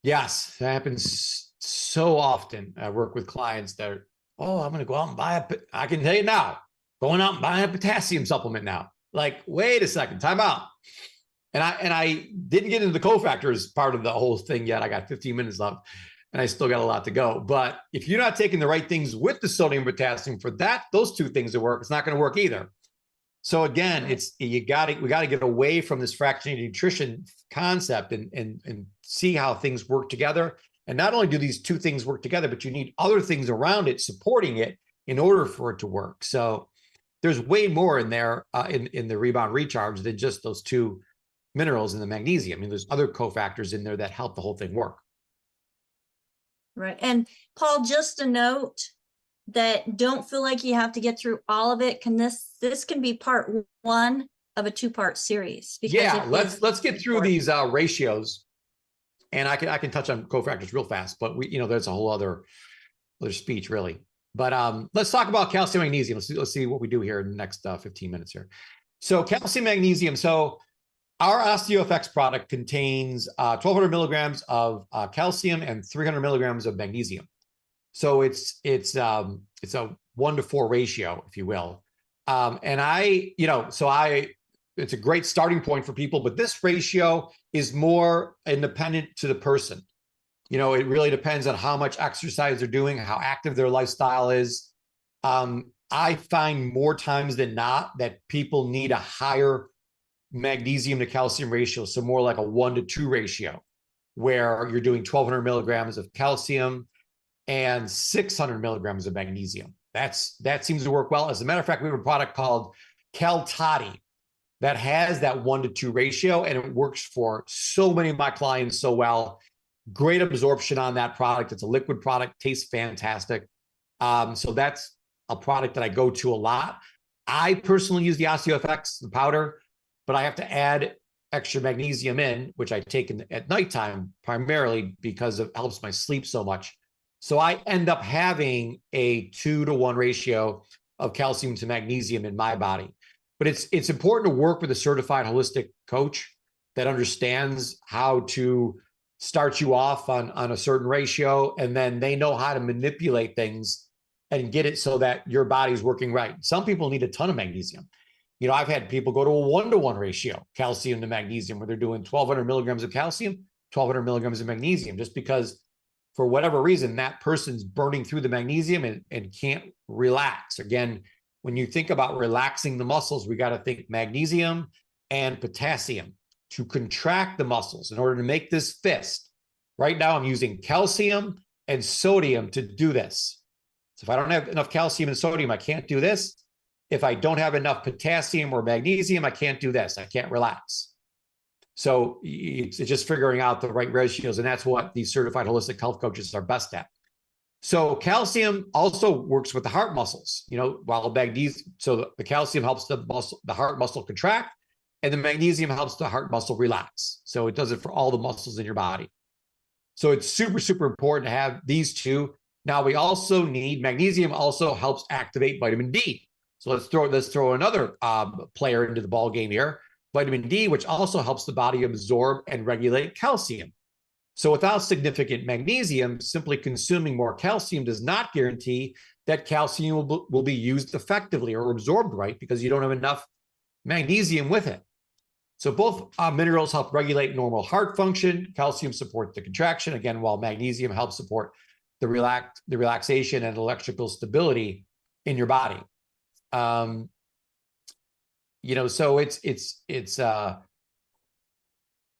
Yes, that happens so often. I work with clients that are, oh, I'm going to go out and buy I can tell you now, going out and buying a potassium supplement now. Like, wait a second, time out. And I didn't get into the cofactors part of the whole thing yet. I got 15 minutes left and I still got a lot to go. But if you're not taking the right things with the sodium and potassium for those 2 things to work, it's not going to work either. So again, we got to get away from this fractionated nutrition concept and see how things work together. And not only do these 2 things work together, but you need other things around it supporting it in order for it to work. So there's way more in there in the Rebound Recharge than just those 2 minerals and the magnesium. I mean, there's other cofactors in there that help the whole thing work. Right. And Paul, just a note that don't feel like you have to get through all of it. This can be part 1 of a 2-part series. Yeah, let's get through these ratios, and I can touch on cofactors real fast, but there's a whole other speech really. But let's talk about calcium magnesium. Let's see what we do here in the next 15 minutes here. So calcium magnesium. So our Osteo-fx product contains 1,200 milligrams of calcium and 300 milligrams of magnesium. So it's a 1-to-4 ratio, if you will. It's a great starting point for people, but this ratio is more independent to the person. It really depends on how much exercise they're doing, how active their lifestyle is. I find more times than not that people need a higher magnesium to calcium ratio. So more like a 1-to-2 ratio, where you're doing 1,200 milligrams of calcium and 600 milligrams of magnesium. That seems to work well. As a matter of fact, we have a product called Caltati that has that 1-to-2 ratio, and it works for so many of my clients so well. Great absorption on that product. It's a liquid product, tastes fantastic. So that's a product that I go to a lot. I personally use the Osteo-fx, the powder, but I have to add extra magnesium in, which I take at nighttime primarily because it helps my sleep so much. So I end up having a 2-to-1 ratio of calcium to magnesium in my body. But it's important to work with a certified holistic coach that understands how to start you off on a certain ratio, and then they know how to manipulate things and get it so that your body's working right. Some people need a ton of magnesium. I've had people go to a 1-to-1 ratio, calcium to magnesium, where they're doing 1,200 milligrams of calcium, 1,200 milligrams of magnesium, just because for whatever reason, that person's burning through the magnesium and can't relax. Again, when you think about relaxing the muscles, we got to think magnesium and potassium to contract the muscles in order to make this fist. Right now, I'm using calcium and sodium to do this. So if I don't have enough calcium and sodium, I can't do this. If I don't have enough potassium or magnesium, I can't do this. I can't relax. So it's just figuring out the right ratios, and that's what these certified holistic health coaches are best at. So calcium also works with the heart muscles, while magnesium, so the calcium helps the heart muscle contract, and the magnesium helps the heart muscle relax. So it does it for all the muscles in your body. So it's super, super important to have these 2. Now we also need magnesium, also helps activate vitamin D. So let's throw another player into the ball game here. Vitamin D, which also helps the body absorb and regulate calcium. So without significant magnesium, simply consuming more calcium does not guarantee that calcium will be used effectively or absorbed right, because you don't have enough magnesium with it. So both minerals help regulate normal heart function. Calcium supports the contraction, again, while magnesium helps support the relaxation and electrical stability in your body. So it's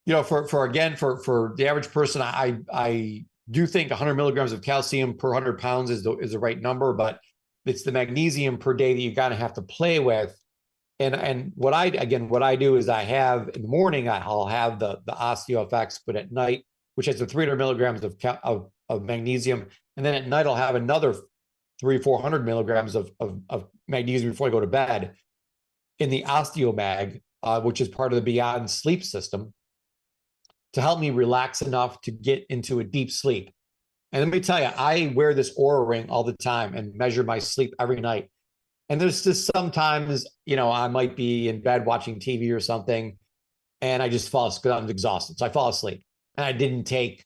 for the average person, I do think 100 milligrams of calcium per 100 pounds is the right number, but it's the magnesium per day that you kind of have to play with. And what I do is I have in the morning, I'll have the Osteo-fx, but at night, which has the 300 milligrams of magnesium. And then at night, I'll have another 400 milligrams of magnesium before I go to bed in the Osteo-mag, which is part of the Beyond Sleep system, to help me relax enough to get into a deep sleep. And let me tell you, I wear this Oura ring all the time and measure my sleep every night. And there's just sometimes, I might be in bed watching TV or something, and I just fall asleep because I'm exhausted. So I fall asleep, and I didn't take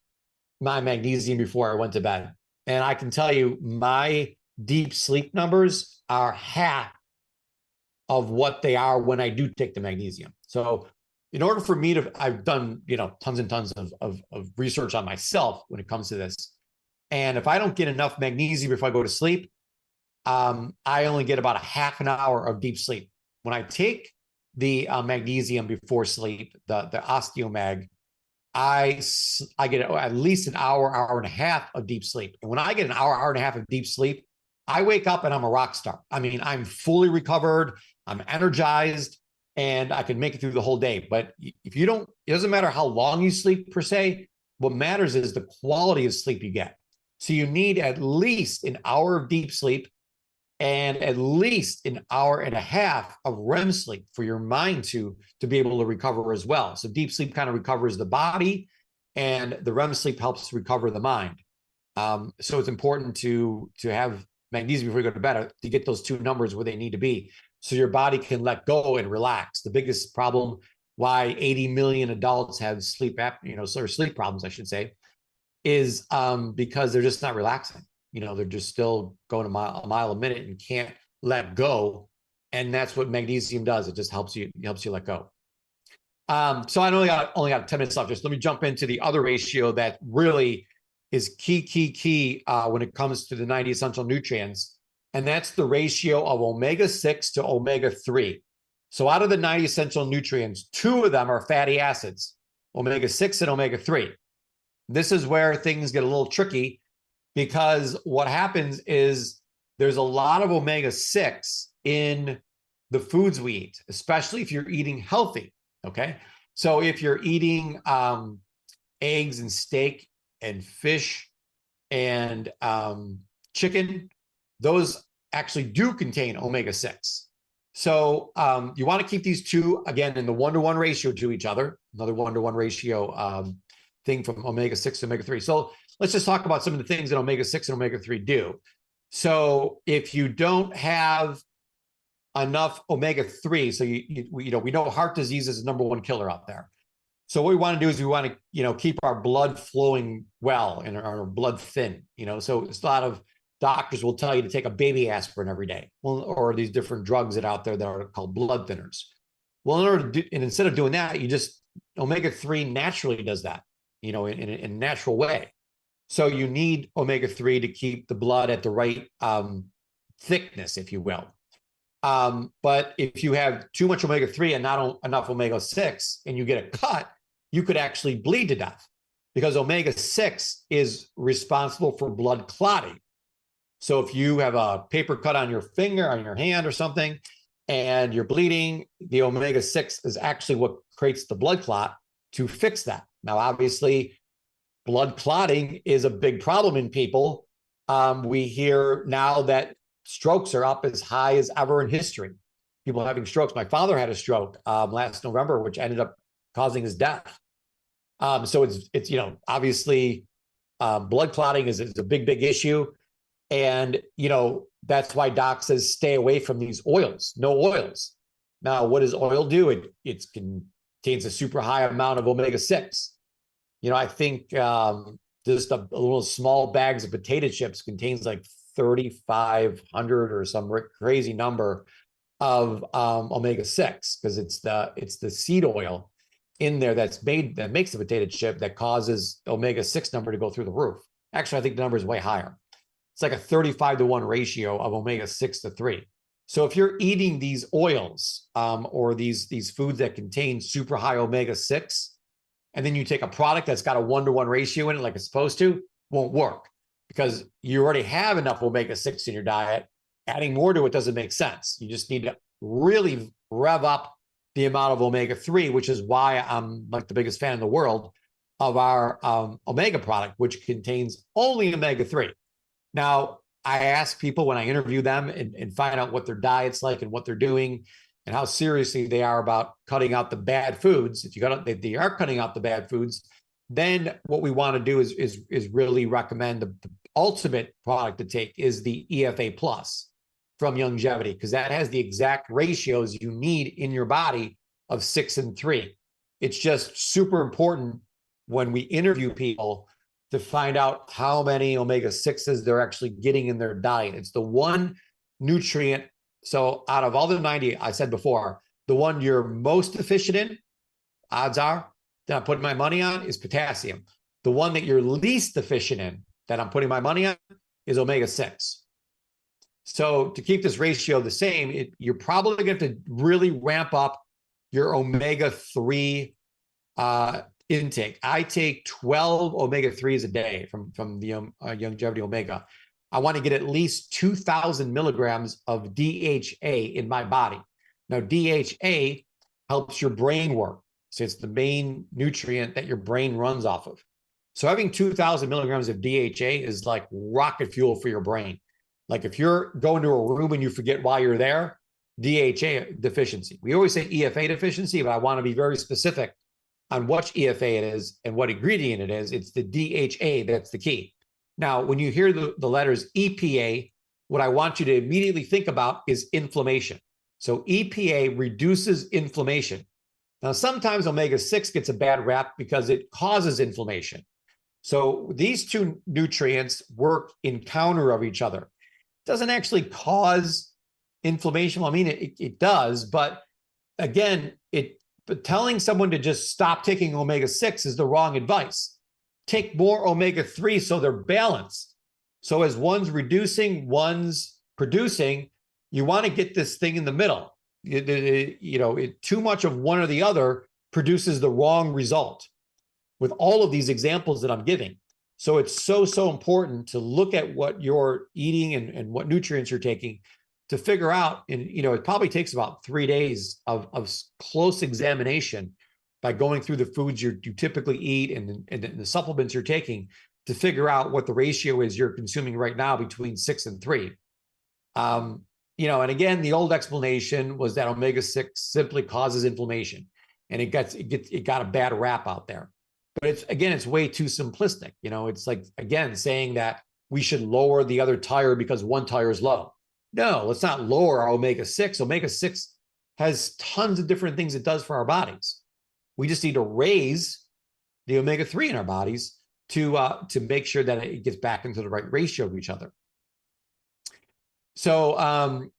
my magnesium before I went to bed. And I can tell you, my deep sleep numbers are half of what they are when I do take the magnesium. So in order for me I've done, tons and tons of research on myself when it comes to this. And if I don't get enough magnesium before I go to sleep, I only get about a half an hour of deep sleep. When I take the magnesium before sleep, the Osteo-mag, I get at least an hour and a half of deep sleep. And when I get an hour and a half of deep sleep, I wake up and I'm a rock star. I mean, I'm fully recovered, I'm energized, and I can make it through the whole day. But if you don't, it doesn't matter how long you sleep per se. What matters is the quality of sleep you get. So you need at least an hour of deep sleep and at least an hour and a half of REM sleep for your mind to be able to recover as well. So deep sleep kind of recovers the body, and the REM sleep helps recover the mind. So it's important to have magnesium before you go to bed to get those two numbers where they need to be, so your body can let go and relax. The biggest problem why 80 million adults have sleep sleep problems, I should say, is because they're just not relaxing. They're just still going a mile a minute and can't let go. And that's what magnesium does. It just helps you let go. So I only got 10 minutes left. Just let me jump into the other ratio that really is key when it comes to the 90 essential nutrients. And that's the ratio of omega-6 to omega-3. So out of the 90 essential nutrients, 2 of them are fatty acids, omega-6 and omega-3. This is where things get a little tricky, because what happens is there's a lot of omega-6 in the foods we eat, especially if you're eating healthy, okay? So if you're eating eggs and steak and fish and chicken, those actually do contain omega-6. So you want to keep these 2, again, in the 1-to-1 ratio to each other, another 1-to-1 ratio thing from omega-6 to omega-3. So let's just talk about some of the things that omega-6 and omega-3 do. So if you don't have enough omega-3, so we know heart disease is the #1 killer out there. So what we want to do is we want to keep our blood flowing well and our blood thin. So it's a lot of doctors will tell you to take a baby aspirin every day, or these different drugs that are out there that are called blood thinners. Well, instead of doing that, omega-3 naturally does that, in a natural way. So you need omega-3 to keep the blood at the right thickness, if you will. But if you have too much omega-3 and not enough omega-6 and you get a cut, you could actually bleed to death, because omega-6 is responsible for blood clotting. So if you have a paper cut on your finger, on your hand or something, and you're bleeding, the omega-6 is actually what creates the blood clot to fix that. Now, obviously, blood clotting is a big problem in people. We hear now that strokes are up as high as ever in history. People having strokes. My father had a stroke last November, which ended up causing his death. So it's obviously blood clotting is a big issue. And, that's why Doc says stay away from these oils, no oils. Now, what does oil do? It contains a super high amount of omega-6. I think just a little small bags of potato chips contains like 3,500 or some crazy number of omega-6, because it's the seed oil in there that makes the potato chip that causes omega-6 number to go through the roof. Actually, I think the number is way higher. It's like a 35-to-1 ratio of omega-6 to 3. So if you're eating these oils or these foods that contain super high omega-6, and then you take a product that's got a 1-to-1 ratio in it like it's supposed to, won't work because you already have enough omega-6 in your diet. Adding more to it doesn't make sense. You just need to really rev up the amount of omega-3, which is why I'm like the biggest fan in the world of our omega product, which contains only omega-3. Now, I ask people when I interview them and find out what their diet's like and what they're doing and how seriously they are about cutting out the bad foods. If they are cutting out the bad foods, then what we want to do is really recommend the ultimate product to take is the EFA Plus from Longevity, because that has the exact ratios you need in your body of 6 and 3. It's just super important when we interview people to find out how many omega-6s they're actually getting in their diet. It's the one nutrient. So out of all the 90, I said before, the one you're most deficient in, odds are, that I'm putting my money on, is potassium. The one that you're least deficient in, that I'm putting my money on, is omega-6. So to keep this ratio the same, you're probably going to have to really ramp up your omega-3 intake. I take 12 omega-3s a day from the Longevity Omega. I want to get at least 2,000 milligrams of DHA in my body. Now, DHA helps your brain work. So it's the main nutrient that your brain runs off of. So having 2,000 milligrams of DHA is like rocket fuel for your brain. Like if you're going to a room and you forget why you're there, DHA deficiency. We always say EFA deficiency, but I want to be very specific on which EFA it is and what ingredient it is. It's the DHA that's the key. Now, when you hear the letters EPA, what I want you to immediately think about is inflammation. So EPA reduces inflammation. Now, sometimes omega-6 gets a bad rap because it causes inflammation. So these two nutrients work in counter of each other. It doesn't actually cause inflammation. Well, I mean, it does, but again, but telling someone to just stop taking omega-6 is the wrong advice. Take more omega-3 so they're balanced. So as one's reducing, one's producing, you want to get this thing in the middle. Too much of one or the other produces the wrong result with all of these examples that I'm giving. So it's so important to look at what you're eating and what nutrients you're taking to figure out, and it probably takes about 3 days of close examination by going through the foods you typically eat and the supplements you're taking to figure out what the ratio is you're consuming right now between 6 and 3. And again, the old explanation was that omega-6 simply causes inflammation, and it got a bad rap out there. But it's way too simplistic. It's like, again, saying that we should lower the other tire because one tire is low. No, let's not lower our omega-6. Omega-6 has tons of different things it does for our bodies. We just need to raise the omega-3 in our bodies to make sure that it gets back into the right ratio of each other. So,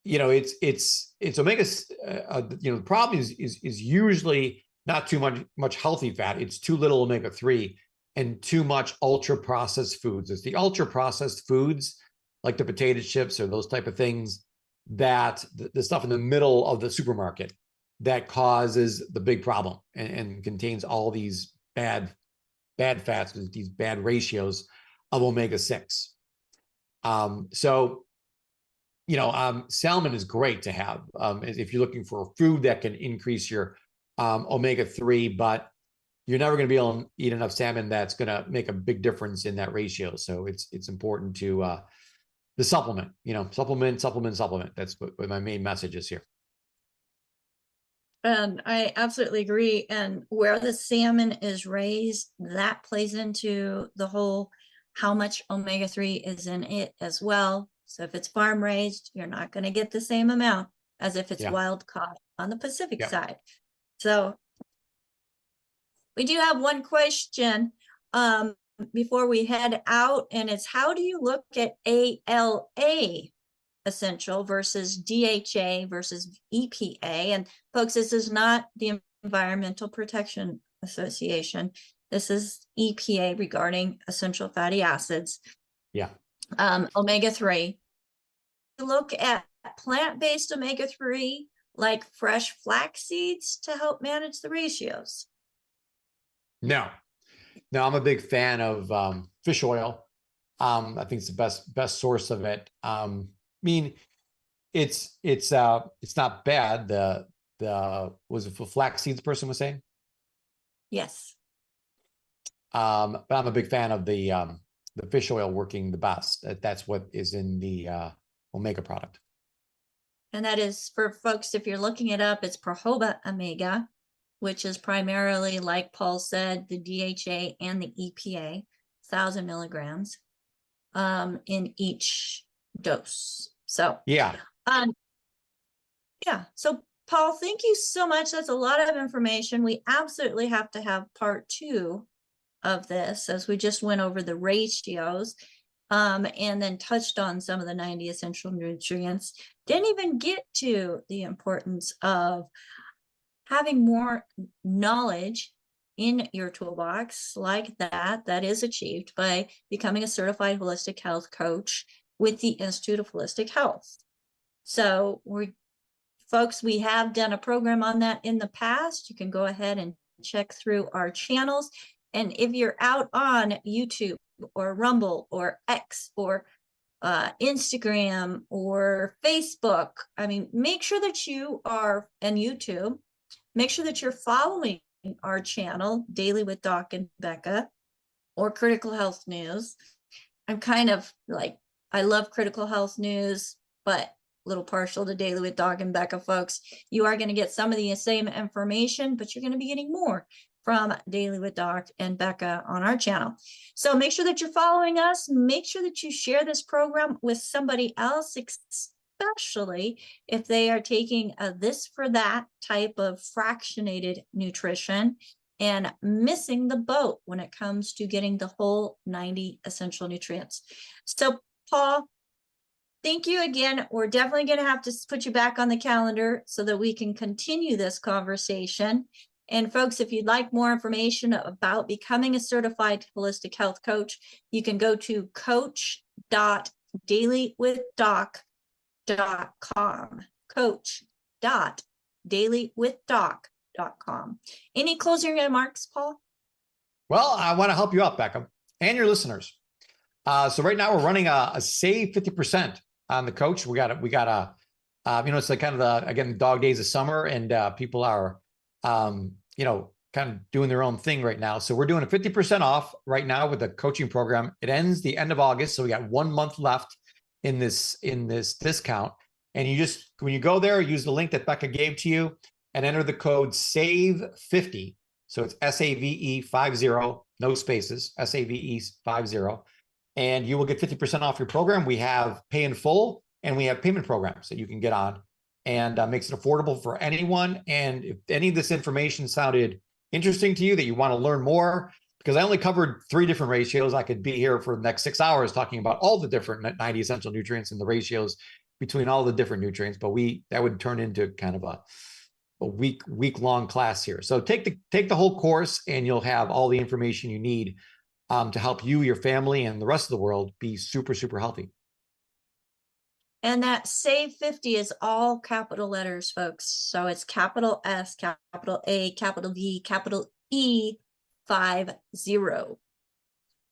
it's omega. The problem is usually not too much healthy fat. It's too little omega-3 and too much ultra processed foods. It's the ultra processed foods like the potato chips or those type of things, that the stuff in the middle of the supermarket that causes the big problem and contains all these bad fats, these bad ratios of omega-6. Salmon is great to have if you're looking for a food that can increase your omega-3, but you're never going to be able to eat enough salmon that's going to make a big difference in that ratio. So it's important to the supplement, supplement. That's what my main message is here. And I absolutely agree. And where the salmon is raised, that plays into the whole how much omega-3 is in it as well. So if it's farm raised, you're not going to get the same amount as if it's wild caught on the Pacific side. So we do have one question before we head out, and it's how do you look at ALA essential versus DHA versus EPA? And folks, this is not the Environmental Protection Association. This is EPA regarding essential fatty acids. Omega-3. Look at plant-based omega-3 like fresh flax seeds to help manage the ratios? No, I'm a big fan of fish oil. I think it's the best source of it. I mean, it's not bad. Was it for flax seeds? The person was saying. Yes. But I'm a big fan of the fish oil working the best. That's what is in the omega product. And that is, for folks, if you're looking it up, it's Prohoba Omega, which is primarily, like Paul said, the DHA and the EPA, 1,000 milligrams in each dose. So yeah. Yeah. So Paul, thank you so much. That's a lot of information. We absolutely have to have part 2 of this, as we just went over the ratios and then touched on some of the 90 essential nutrients. Didn't even get to the importance of having more knowledge in your toolbox like that is achieved by becoming a certified holistic health coach with the Institute of Holistic Health. So folks, we have done a program on that in the past. You can go ahead and check through our channels. And if you're out on YouTube or Rumble or X or Instagram or Facebook, I mean, make sure that you are, and YouTube, make sure that you're following our channel, Daily with Doc and Becca, or Critical Health News. I'm kind of like, I love Critical Health News, but little partial to Daily with Doc and Becca, folks. You are going to get some of the same information, but you're going to be getting more from Daily with Doc and Becca on our channel. So make sure that you're following us. Make sure that you share this program with somebody else, especially if they are taking a this for that type of fractionated nutrition and missing the boat when it comes to getting the whole 90 essential nutrients. So Paul, thank you again. We're definitely going to have to put you back on the calendar so that we can continue this conversation. And folks, if you'd like more information about becoming a certified holistic health coach, you can go to coach.dailywithdoc.com. coach.dailywithdoc.com. Any closing remarks, Paul? Well, I want to help you out, Becca, and your listeners. So right now we're running a save 50% on the coach. We got it's like kind of the dog days of summer, and people are kind of doing their own thing right now. So we're doing a 50% off right now with the coaching program. It ends the end of August, so we got 1 month left in this discount. And you just, when you go there, use the link that Becca gave to you and enter the code SAVE50. So it's SAVE50, no spaces, SAVE50. And you will get 50% off your program. We have pay in full, and we have payment programs that you can get on, and makes it affordable for anyone. And if any of this information sounded interesting to you, that you want to learn more, because I only covered 3 different ratios, I could be here for the next 6 hours talking about all the different 90 essential nutrients and the ratios between all the different nutrients, but that would turn into kind of a week-long class here. So take the whole course, and you'll have all the information you need to help you, your family, and the rest of the world be super, super healthy. And that save 50 is all capital letters, folks. So it's capital S, capital A, capital V, capital E, 50.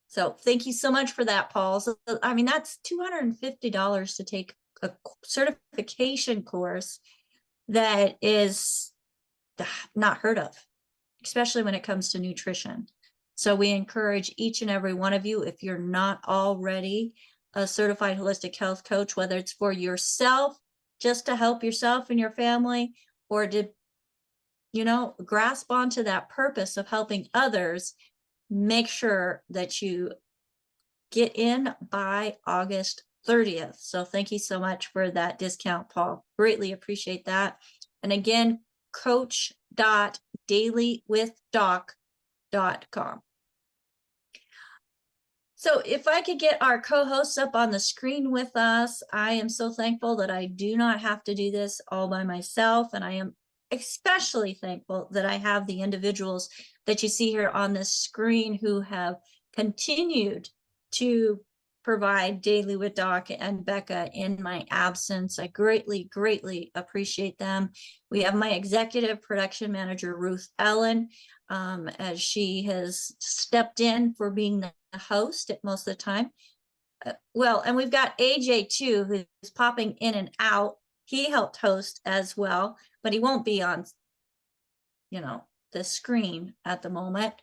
So thank you so much for that, Paul. So, I mean, that's $250 to take a certification course that is not heard of, especially when it comes to nutrition. So we encourage each and every one of you, if you're not already a certified holistic health coach, whether it's for yourself, just to help yourself and your family, or to, grasp onto that purpose of helping others, make sure that you get in by August 30th. So thank you so much for that discount, Paul. Greatly appreciate that. And again, coach.dailywithdoc.com. So if I could get our co-hosts up on the screen with us, I am so thankful that I do not have to do this all by myself. And I am especially thankful that I have the individuals that you see here on this screen who have continued to provide daily with Doc and Becca in my absence. I greatly, greatly appreciate them. We have my executive production manager, Ruth Ellen, as she has stepped in for being the host at most of the time. Well, and we've got AJ too, who's popping in and out. He helped host as well, but he won't be on, the screen at the moment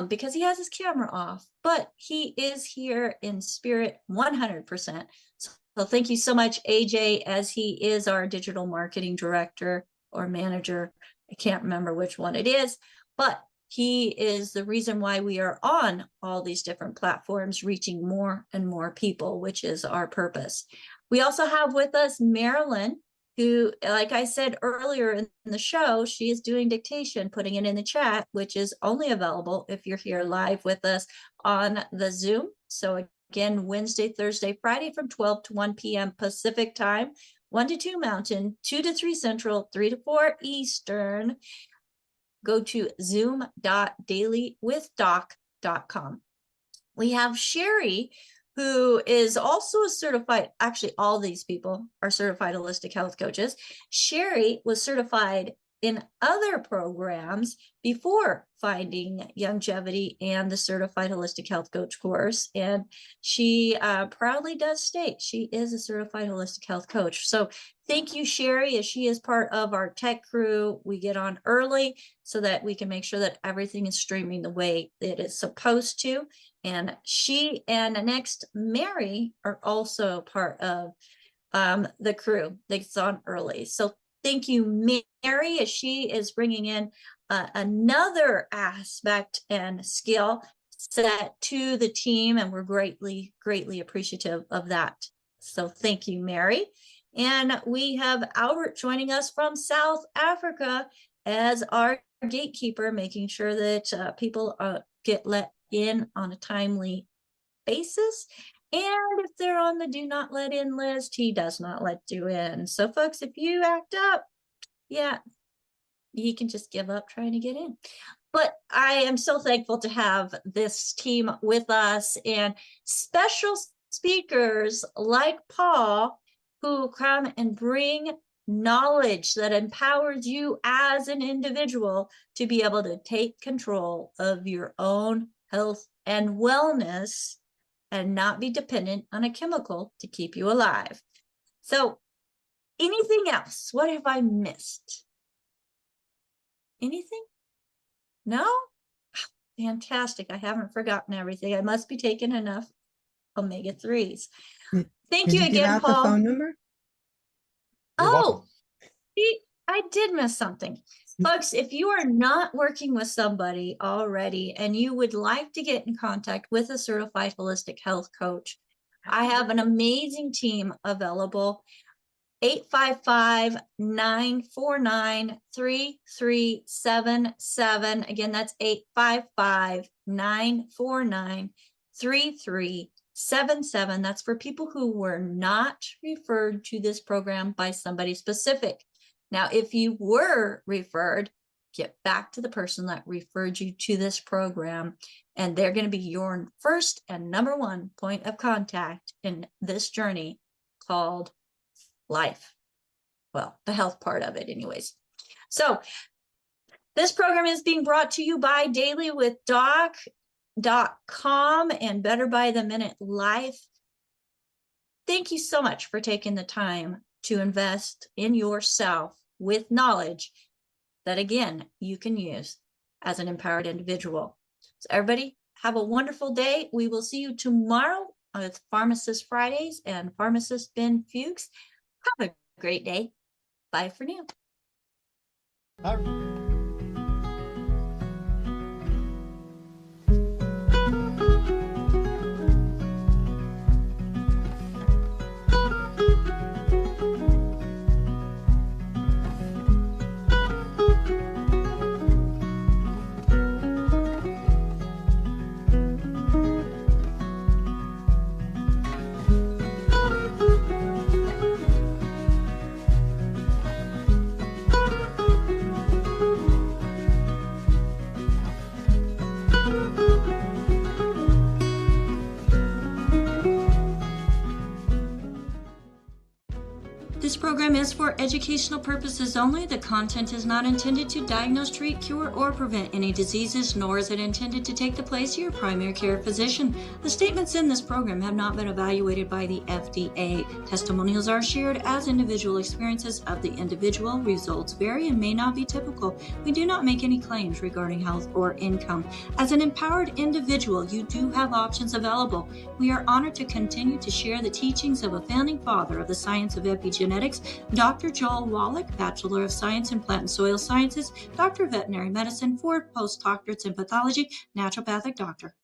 because he has his camera off, but he is here in spirit 100%. So thank you so much, AJ, as he is our digital marketing director or manager. I can't remember which one it is, but he is the reason why we are on all these different platforms, reaching more and more people, which is our purpose. We also have with us Marilyn, who, like I said earlier in the show, she is doing dictation, putting it in the chat, which is only available if you're here live with us on the Zoom. So again, Wednesday, Thursday, Friday from 12 to 1 p.m. Pacific time, 1 to 2 Mountain, 2 to 3 Central, 3 to 4 Eastern. Go to zoom.dailywithdoc.com. We have Sherry, who is also a certified, actually all these people are certified holistic health coaches. Sherry was certified in other programs before finding Longevity and the Certified Holistic Health Coach course. And she proudly does state she is a certified holistic health coach. So thank you, Sherry, as she is part of our tech crew. We get on early so that we can make sure that everything is streaming the way it is supposed to. And she and next Mary are also part of the crew that's on early. So thank you, Mary, as she is bringing in another aspect and skill set to the team, and we're greatly, greatly appreciative of that. So thank you, Mary. And we have Albert joining us from South Africa as our gatekeeper, making sure that people get let in on a timely basis. And if they're on the do not let in list, he does not let you in. So folks, if you act up, yeah, you can just give up trying to get in. But I am so thankful to have this team with us and special speakers like Paul, who come and bring knowledge that empowers you as an individual to be able to take control of your own health and wellness and not be dependent on a chemical to keep you alive. So anything else? What have I missed? Anything? No? Fantastic. I haven't forgotten everything. I must be taking enough omega-3s. Thank you again, Paul. The phone number? Oh, I did miss something. Folks, if you are not working with somebody already and you would like to get in contact with a certified holistic health coach, I have an amazing team available. 855-949-3377. Again, that's 855-949-3377. That's for people who were not referred to this program by somebody specific. Now, if you were referred, get back to the person that referred you to this program, and they're going to be your first and number one point of contact in this journey called life. Well, the health part of it anyways. So this program is being brought to you by dailywithdoc.com and Better by the Minute Life. Thank you so much for taking the time to invest in yourself with knowledge that, again, you can use as an empowered individual. So everybody, have a wonderful day. We will see you tomorrow with Pharmacist Fridays and Pharmacist Ben Fuchs. Have a great day. Bye for now. Bye. program is for educational purposes only. The content is not intended to diagnose, treat, cure, or prevent any diseases, nor is it intended to take the place of your primary care physician. The statements in this program have not been evaluated by the FDA. Testimonials are shared as individual experiences of the individual. Results vary and may not be typical. We do not make any claims regarding health or income. As an empowered individual, you do have options available. We are honored to continue to share the teachings of a founding father of the science of epigenetics, Dr. Joel Wallach, Bachelor of Science in Plant and Soil Sciences, Doctor of Veterinary Medicine, 4 postdoctorates in pathology, naturopathic doctor.